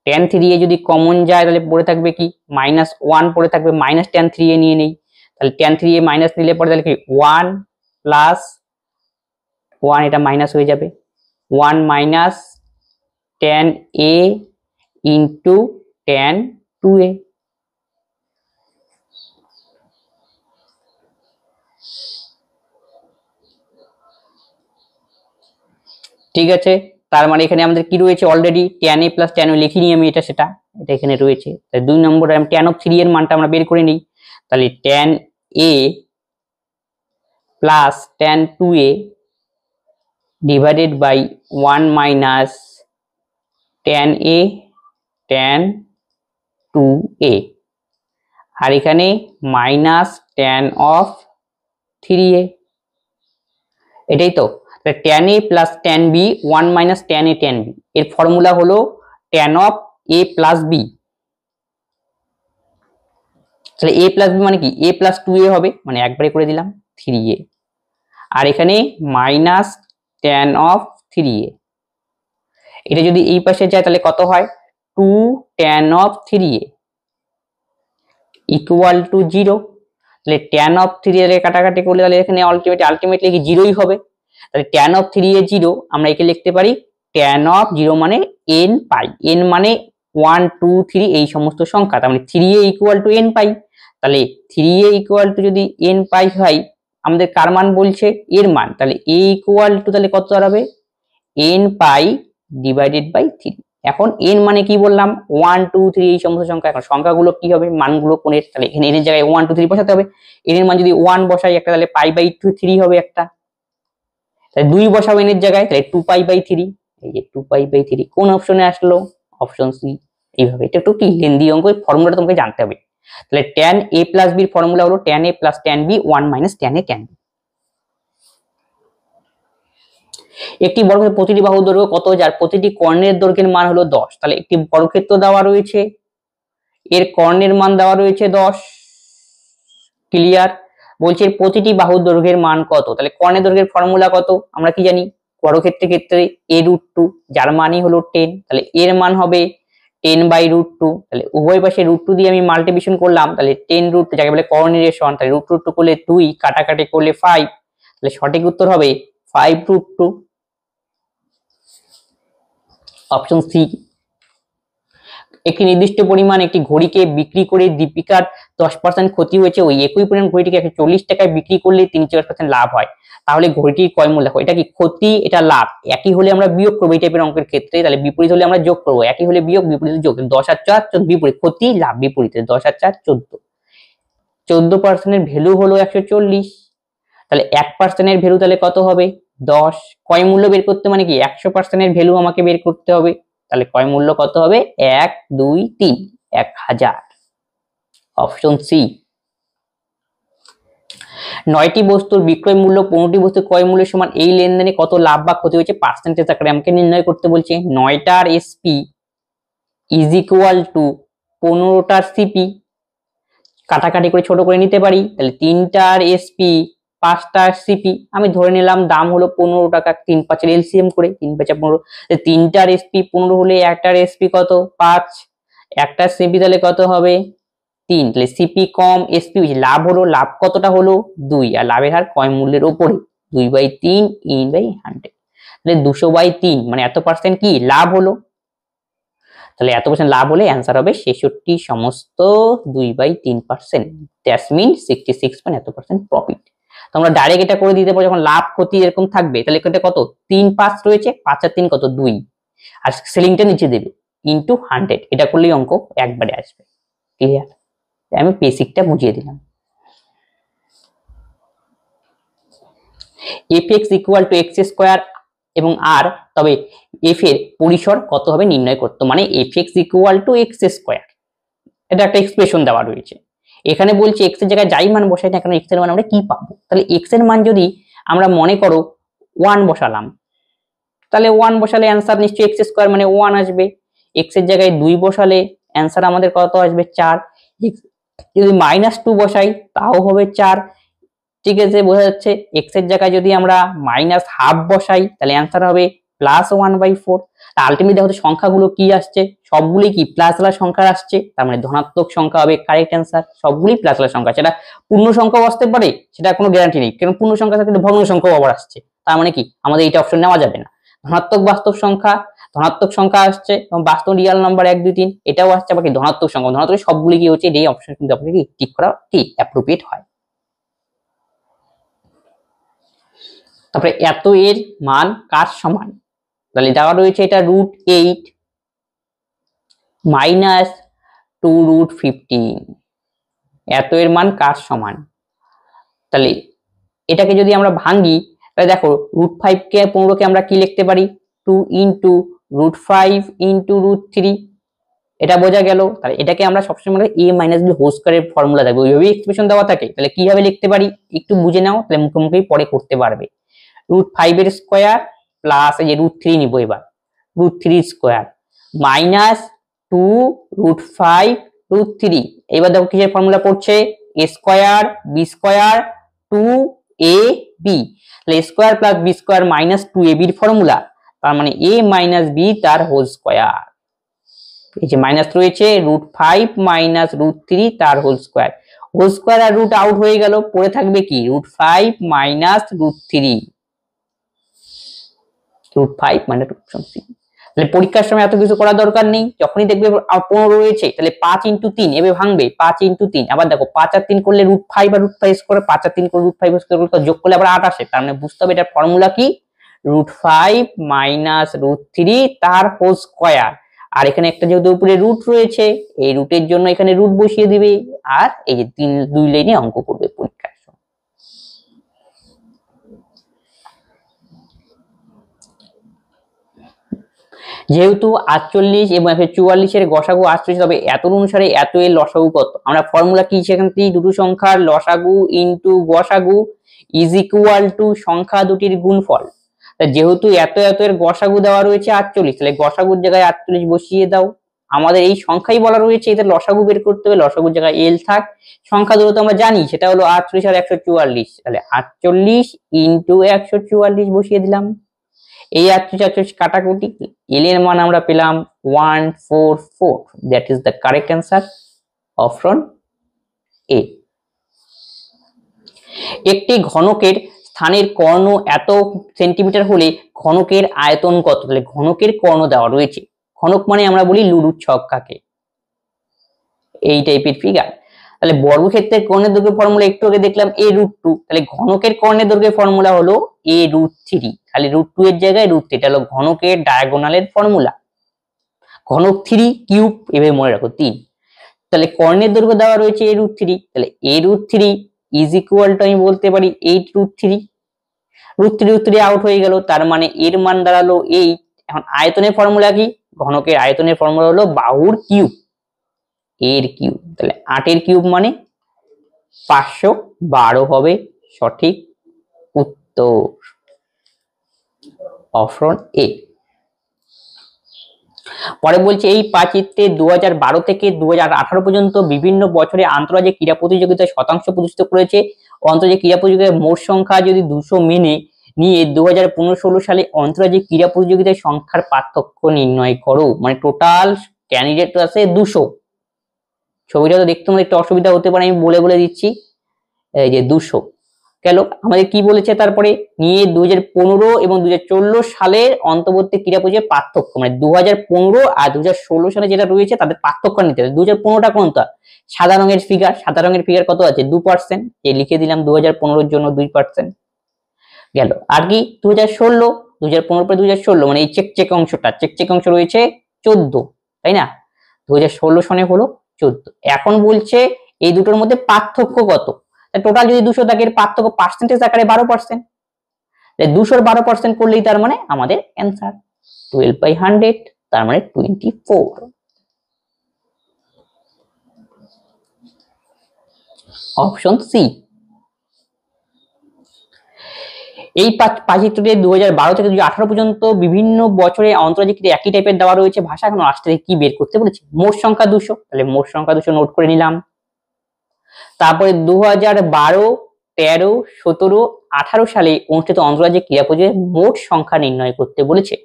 tan 3a যদি কমন যায় তাহলে পড়ে থাকবে কি মাইনাস 1 পড়ে থাকবে, মাইনাস tan 3a নিয়ে নেই, তাহলে tan 3a মাইনাস নিলে পরে তাহলে কি 1 প্লাস 1 এটা মাইনাস হয়ে যাবে 1 minus tan a into tan 2a। ঠিক আছে, তার মানে এখানে আমাদের কি রয়েছে already tan a plus tan a লিখিনি আমি এটা এখানে রয়েছে, তাই 2 নম্বরে আমি tan of 3 এর মানটা আমরা বের করে নিই, তাহলে tan a plus tan 2a divided by 1 minus tan a tan 2a আর এখানে মাইনাস tan of 3a, এটাই তো tan a plus tan b 1 minus tan a tan b এর ফর্মুলা হলো tan of a plus b, তাহলে a plus b মানে কি a plus 2a হবে, মানে একবারে করে দিলাম 3a আর এখানে মাইনাস tan of 3a, এটা যদি এই পাশে যায় তাহলে কত হয় 2 tan of 3a equal to 0, তাহলে tan of 3a এর কাটাকাটি করলে তাহলে এখানে আলটিমেটলি কি 0ই হবে, তাহলে tan of 3a 0 আমরা একে লিখতে পারি tan of 0 মানে n পাই, n মানে 1 2 3 এই সমস্ত সংখ্যা, তার মানে 3a equal to n পাই, তাহলে 3a equal to যদি n পাই হয় আমাদের কার মান বলছে এর মান, তাহলে a equal to তাহলে কত দাঁড়াবে n পাই ডিভাইডেড বাই 3। এখন n মানে কি বললাম 1 2 3 এই সমস্ত সংখ্যা, এখন সংখ্যাগুলো কি হবে মানগুলো কোণের, তাহলে এখানে n এর জায়গায় 1 2 3 বসাতে হবে, n এর মান যদি 1 বসাই একটা তাহলে পাই বাই 3 হবে একটা, তাহলে 2 বসাবো n এর জায়গায় তাহলে 2 পাই বাই 3, এই যে 2 পাই বাই 3 কোন অপশনে আসলো অপশন সি। এইভাবে এটা একটু কি লেন্দি অঙ্ক, ফর্মুলাটা তোমাকে জানতে হবে, তাহলে tan a plus b এর ফর্মুলা হলো tan a plus tan b 1 minus tan a tan b। একটি বর্গক্ষেত্রের প্রতিটি বাহুর দৈর্ঘ্য কত, যার প্রতিটি কর্ণের দৈর্ঘ্যের মান হলো 10, তাহলে একটি বর্গক্ষেত্র দেওয়া রয়েছে এর কর্ণের মান দেওয়া রয়েছে 10। ক্লিয়ার? বলছে প্রতিটি বাহুর দৈর্ঘ্যের মান কত, তাহলে কর্ণের দৈর্ঘ্যের ফর্মুলা কত আমরা কি জানি বর্গক্ষেত্রের ক্ষেত্রে a√2 যার মানই হলো 10, তাহলে এর মান হবে 10/√2, তাহলে উভয় পাশে √2 দিয়ে আমি মাল্টিপ্লিকেশন করলাম, তাহলে 10√2 যাকে বলে কোঅর্ডিনেশন, তাহলে √2 করলে 2 কাটাকাটি করলে 5, তাহলে সঠিক উত্তর হবে 5√2 অপশন সি। একটি নির্দিষ্ট পরিমাণ একটি ঘড়িকে বিক্রি করে দীপিকার 10% ক্ষতি হয়েছে, ওই একই পরিমাণ ঘড়িটিকে 140 টাকায় বিক্রি করলে 43% লাভ হয়, তাহলে ঘড়িটির কয় মূল্য হয়, এটা কি ক্ষতি এটা লাভ, একই হলে আমরা বিয়োগ করবো এই টাইপের অঙ্কের ক্ষেত্রে, তাহলে বিপরীত হলে আমরা যোগ করবো, একই হলে বিয়োগ বিপরীত যোগ, 10 আর 4 14 বিপরীত, ক্ষতি লাভ বিপরীতে 10 আর 4 14, 14% এর ভ্যালু হলো 140, তাহলে 1% এর ভ্যালু তাহলে কত হবে 10, কয় মূল্য বের করতে মানে কি 100% এর ভ্যালু আমাকে বের করতে হবে, তাহলে কয় মূল্য কত হবে 1 2 3 1000 অপশন সি। 9টি বস্তুর বিক্রয় মূল্য 15টি বস্তুর ক্রয় মূল্যের সমান, এই লেনদেনে কত লাভ বা ক্ষতি হয়েছে পার্সেন্টেজ আকারে আমাকে নির্ণয় করতে বলছে। 9টার এসপি ইজ ইকুয়াল টু 15টার সিপি, কাটাকাটি করে ছোট করে নিতে পারি। তাহলে 3টার এসপি 5টার সিপি, আমি ধরে নিলাম দাম হলো 15 টাকা, 3 5 এলসিএম করে 3 5 15। 3টার এসপি 15 হলে একটার এসপি কত 5, একটার সিপি তাহলে কত হবে 3। তাহলে সিপি কম এসপি বেশি, লাভ হলো, লাভ কতটা হলো 2, আর লাভের হার ক্রয় মূল্যের উপরে 2/3 E/100। তাহলে 200/3 মানে এত পার্সেন্ট কি লাভ হলো। তাহলে এত পার্সেন্ট লাভ হলে অ্যান্সার হবে 66 সমস্ত 2/3%, দ্যাটস মিন 66 এত পার্সেন্ট প্রফিট। তোমরা ডাইরেক্ট এটা করে দিতে পারো, যখন লাভ ক্ষতি এরকম থাকবে তাহলে এটা কত 3 5 রয়েছে, 5 আর 3 কত 2, আর সেলিংটা নিচে দেবে ইনটু 100, এটা করলেই অঙ্ক একবারে আসবে। ক্লিয়ার? আমি বেসিকটা বুঝিয়ে দিলাম। fx equal to x square এবং আর, তবে f এর পরিসর কত হবে নির্ণয় করতে, মানে fx equal to x square, এটা একটা এক্সপ্রেশন দেওয়া রয়েছে। এখানে বলছে x এর জায়গায় যাই মান বসাই না কেন x এর মান আমরা কি পাবো। তাহলে x এর মান যদি আমরা মনে করো 1 বসালাম, তাহলে 1 বসালে অ্যান্সার নিশ্চয়ই এক্স স্কোয়ার মানে 1 আসবে। x এর জায়গায় 2 বসালে অ্যান্সার আমাদের কত আসবে 4। যদি -2 বসাই তাও হবে 4। ঠিক আছে, বোঝা যাচ্ছে। x এর জায়গায় যদি আমরা -½ বসাই তাহলে অ্যান্সার হবে +1/4। আলটিমেটলি দেখো সংখ্যাগুলো কি আসছে, সবগুলোই কি প্লাস আলার সংখ্যা আসছে, তার মানে ধনাত্মক সংখ্যা হবে কারেক্ট অ্যান্সার। সবগুলোই প্লাস আলার সংখ্যা, সেটা পূর্ণ সংখ্যাও আসতে পারে, সেটা কোনো গ্যারান্টি নেই, কারণ পূর্ণ সংখ্যা থাকলে ভগ্ন সংখ্যাও আবার আসছে। তার মানে কি আমাদের এইটা অপশন নেওয়া যাবে না। ধনাত্মক বাস্তব সংখ্যা, ধনাত্মক সংখ্যা আসছে এবং বাস্তব রিয়াল নাম্বার 1 2 3 এটাও আসছে, বাকি ধনাত্মক সংখ্যা, ধনাত্মক সবগুলি কি হচ্ছে, এই অপশন কিন্তু আপনাকে টিক করা কি অ্যাপ্রোপ্রিয়েট হয়। তারপরে এত এর মান কার সমান, তাহলে দেওয়া রয়েছে এটা √8 মাইনাস 2√15, এত এর মান কার সমান। তাহলে এটাকে যদি আমরা ভাঙি তাহলে দেখো √5 কে 15 কে আমরা কি লিখতে পারি 2 ইন্টু √5 ইন্টু √3, এটা বোঝা গেল। তাহলে এটাকে আমরা সবসময় a মাইনাস b হোল স্কয়ারের ফর্মুলা থাকবে, ওইভাবেই এক্সপ্রেশন দেওয়া থাকে। তাহলে কিভাবে লিখতে পারি একটু বুঝে নাও, তাহলে মুখে মুখেই পরে করতে পারবে। √5 এর স্কয়ার প্লাস এই যে √3 নিব, এবার √3 স্কয়ার মাইনাস 2√5 √3। এবার দেখো কিসের ফর্মুলা পড়ছে a square b square 2ab, তাহলে a square plus b square minus 2ab এর ফর্মুলা, তার মানে a মাইনাস b তার হোল স্কয়ার। এই যে মাইনাস রয়েছে √5 মাইনাস √3 তার হোল স্কয়ার, হোল স্কয়ার আর রুট আউট হয়ে গেল, পড়ে থাকবে কি √5 মাইনাস √3, √5 মাইনাস √3। তাহলে পরীক্ষার সময় এত কিছু করার দরকার নেই, যখনই দেখবে 15 রয়েছে তাহলে 5 ইন্টু 3 এভাবে ভাঙবে, 5 ইন্টু 3, আবার দেখো 5 আর 3 করলে √5 আর √5 স্কয়ার, 5 আর 3 করে √5 স্কয়ার করলে যোগ করলে আবার 8 আসে, তার মানে বুঝতে হবে এটার ফর্মুলা কি √5 মাইনাস √3 তার হোল স্কয়ার। আর এখানে একটা যেহেতু উপরে রুট রয়েছে, এই রুটের জন্য এখানে রুট বসিয়ে দিবে, আর এই যে 2 লাইনে অঙ্ক করবে পরীক্ষার সময়। যেহেতু 48 এবং 44 এর গসাগু 48, তবে এত অনুসারে এত এর লসাগু কত, আমরা ফর্মুলা কি সেখান থেকে দুটো সংখ্যার লসাগু ইনটু গসাগু ইজ ইকুয়াল টু সংখ্যা দুটির গুণফল। যেহেতু এত এত এর গসাগু দেওয়া রয়েছে 48, তাহলে গসাগুর জায়গায় 48 বসিয়ে দাও। আমাদের এই সংখ্যাই বলা রয়েছে, এদের লসাগু বের করতে হবে, লসাগুর জায়গায় এল থাক, সংখ্যা দুটো তো আমরা জানি সেটা হলো 48 আর 144, তাহলে 48 ইনটু 144 বসিয়ে দিলাম। এই 48 কাটাকুটি, এল এর মান আমরা পেলাম 144, that is the correct answer, option A. একটি ঘনকের স্থানের কর্ণ এত সেন্টিমিটার হলে ঘনকের আয়তন কত, তাহলে ঘনকের কর্ণ দেওয়া রয়েছে, ঘনক মানে আমরা বলি লুডুর ছক্কাকে, এই টাইপের ফিগার। তাহলে বর্গক্ষেত্রের কর্ণের দৈর্ঘ্যের ফর্মুলা একটু আগে দেখলাম a√2, তাহলে ঘনকের কর্ণের দৈর্ঘ্যের ফর্মুলা হলো a√3, খালি √2 এর জায়গায় √3, এটা হলো ঘনকের ডায়াগোনালের ফর্মুলা। ঘনক 3 কিউব এভাবে মনে রাখো 3, তাহলে কর্ণের দৈর্ঘ্য দেওয়া রয়েছে a√3, তাহলে a√3 ইজ ইকুয়াল টু আমি বলতে পারি 8√3, √3 আউট হয়ে গেল, তার মানে এর মান দাঁড়ালো 8। এখন আয়তনের ফর্মুলা কি, ঘনকের আয়তনের ফর্মুলা হলো বাহুর কিউব, এর কিউব, তাহলে 8 এর কিউব মানে 512 হবে সঠিক উত্তর, অপশন এ। পরে বলছে এই পাঁচিত্রে 2012 থেকে 2018 পর্যন্ত বিভিন্ন বছরে আন্তর্জাতিক ক্রীড়া প্রতিযোগিতায় শতাংশ প্রতিষ্ঠিত করেছে। আন্তর্জাতিক ক্রীড়া প্রতিযোগিতার মোট সংখ্যা যদি 200 মেনে নিয়ে 2015-16 সালে আন্তর্জাতিক ক্রীড়া প্রতিযোগিতার সংখ্যার পার্থক্য নির্ণয় করো। মানে টোটাল ক্যান্ডিডেট আছে 200। ছবিটা তো দেখতে একটু অসুবিধা হতে পারে, আমি বলে বলে দিচ্ছি। এই যে 200 গেল। আমাদের কি বলেছে তারপরে নিয়ে 2015 এবং 2014 সালের অন্তর্বর্তী ক্রীড়া প্রতিযোগিতার পার্থক্য, মানে 2015 আর 2016 সালে যেটা রয়েছে তাদের পার্থক্য নিতে হবে। 2015টা কোনটা? সাদা রঙের ফিগার। সাদা রঙের ফিগার কত আছে? 2%। এই লিখে দিলাম 2015 জন্য 2% গেল। আর কি 2016, 2015 পরে 2016 মানে এই চেক অংশটা, চেক অংশ রয়েছে 14, তাই না? 2016 সনে হলো 14। এখন বলছে এই দুটোর মধ্যে পার্থক্য কত। টোটাল যদি 200 থাকে, এর পার্থক্য পার্সেন্টেজ আকারে 12%। 200 12% করলেই তার মানে আমাদের অ্যান্সার 12/100, তার মানে 24। Option C. এই পাঁচিত্রটি 2012 থেকে 2018 পর্যন্ত বিভিন্ন বছরে আন্তর্জাতিক একই টাইপের দেওয়া রয়েছে ভাষা। এখন লাস্ট থেকে কি বের করতে বলেছে? মোট সংখ্যা 200, তাহলে মোট সংখ্যা 200 নোট করে নিলাম। তারপরে 2012, 13, 17, 18 সালে অনুষ্ঠিত আন্তর্জাতিক ক্রীড়া প্রতিযোগিতার মোট সংখ্যা নির্ণয় করতে বলেছে।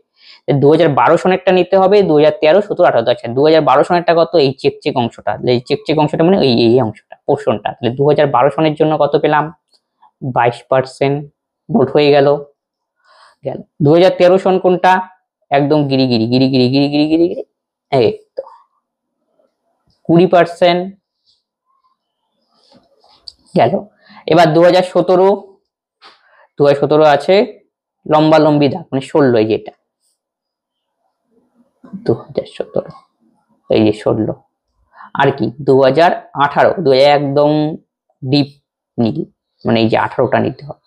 2012 সনেরটা নিতে হবে, 2013, 17, 18। আচ্ছা 2012 সনেরটা কত? এই চেক অংশটা। এই চেক অংশটা মানে এই অংশটা, পোর্শনটা। তাহলে 2012 সনের জন্য কত পেলাম? 22%। নোট হয়ে গেল। 2013 সন কোনটা? একদম গিরি গিরি গিরি গিরি গিরি গিরি গিরি গিরি, এই তো 20% গেল। এবার 2017 আছে লম্বা লম্বি দাগ, মানে 16, এই যেটা 2017, এই যে 16। আর কি 2018, একদম ডিপ নীল, মানে এই যে 18টা নিতে হবে।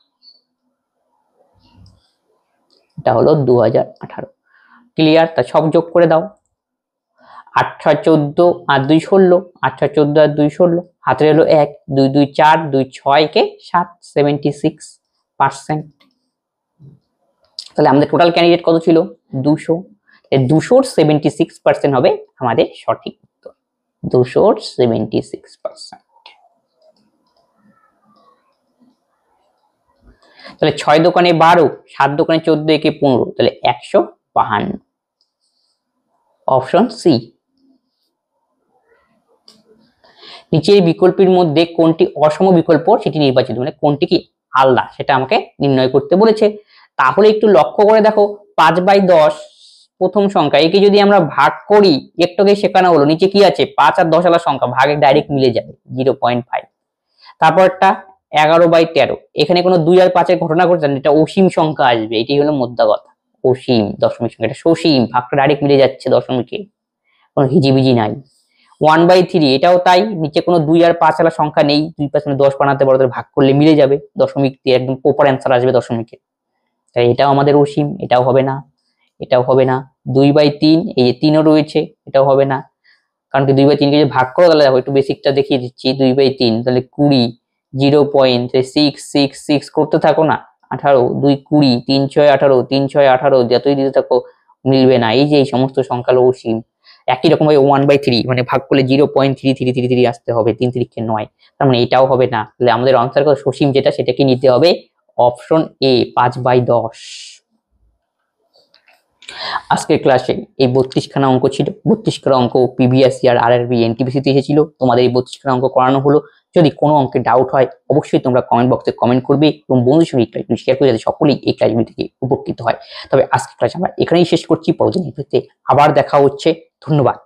এটা হলো 2018। ক্লিয়ার? তা সব যোগ করে দাও। 8 14 আর 2 16, 8 14 আর 2 16, হাতে হলো 1 2 2 4 2 6 কে 7, 76%। তাহলে আমাদের টোটাল ক্যান্ডিডেট কত ছিল? 200। 200 76% হবে আমাদের সঠিক উত্তর। 200 76%। তাহলে 6 দোকানে 12, 7 দোকানে 14, একে 15, তাহলে 152। Option C. নিচের বিকল্পের মধ্যে কোনটি অসম বিকল্প সেটি নির্বাচিত, মানে কোনটি কি আলাদা সেটা আমাকে নির্ণয় করতে বলেছে। তাহলে একটু লক্ষ্য করে দেখো, 5/10 প্রথম সংখ্যা, একে যদি আমরা ভাগ করি, একটুকে শেখানো হলো, নিচে কি আছে? 5 আর 10 আলাদা সংখ্যা, ভাগে ডাইরেক্ট মিলে যাবে 0.5। তারপরটা 11/13, এখানে কোনো 2 আর 5 এর ঘটনা ঘটছে না, এটা অসীম সংখ্যা আসবে, এটাই হলো মোদ্দা কথা। অসীম দশমিক সংখ্যা, এটা সসীম, ভাগটা ডাইরেক্ট মিলে যাচ্ছে দশমিকে, কোনো হিজিবিজি নাই। 1/3, এটাও তাই, নিচে কোনো 2 আর 5 আলাদা সংখ্যা নেই, 2 5 10 বানাতে পারো, ভাগ করলে মিলে যাবে দশমিক দিয়ে, একদম প্রপার অ্যান্সার আসবে দশমিকে। তাই এটাও আমাদের অসীম, এটাও হবে না, এটাও হবে না। 2/3, এই যে 3ও রয়েছে, এটাও হবে না, কারণ কি 2/3 কে যদি ভাগ করো, তাহলে দেখো একটু বেসিকটা দেখিয়ে দিচ্ছি। 2/3 তাহলে 20, 0.666 করতে থাকো না, 18, 2 20, 3 6 18, 3 6 18, যতই দিতে থাকো মিলবে না। এই যে এই সমস্ত সংখ্যা হলো অসীম। একই রকম ভাবে 1/3 মানে ভাগ করলে 0.3333 আসতে হবে, 3 3 9, তার মানে এটাও হবে না। তাহলে আমাদের আনসার কত? সসীম যেটা, সেটাকে নিতে হবে অপশন এ, 5/10। আজকের ক্লাসে এই 32 খানা অঙ্ক ছিল। 32 খানা অঙ্ক প্রিভিয়াস ইয়ার আরআরবি এনটিপিসিতে এসেছিল, তোমাদের এই 32 খানা অঙ্ক করানো হলো। যদি কোনো অঙ্কে ডাউট হয় অবশ্যই তোমরা কমেন্ট বক্সে কমেন্ট করবে এবং বন্ধুদের সঙ্গে একটু শেয়ার করে, যাতে সকলেই এই ক্লাসগুলি থেকে উপকৃত হয়। তবে আজকের ক্লাস আমরা এখানেই শেষ করছি, পরবর্তী ভিডিওতে আবার দেখা হচ্ছে। ধন্যবাদ।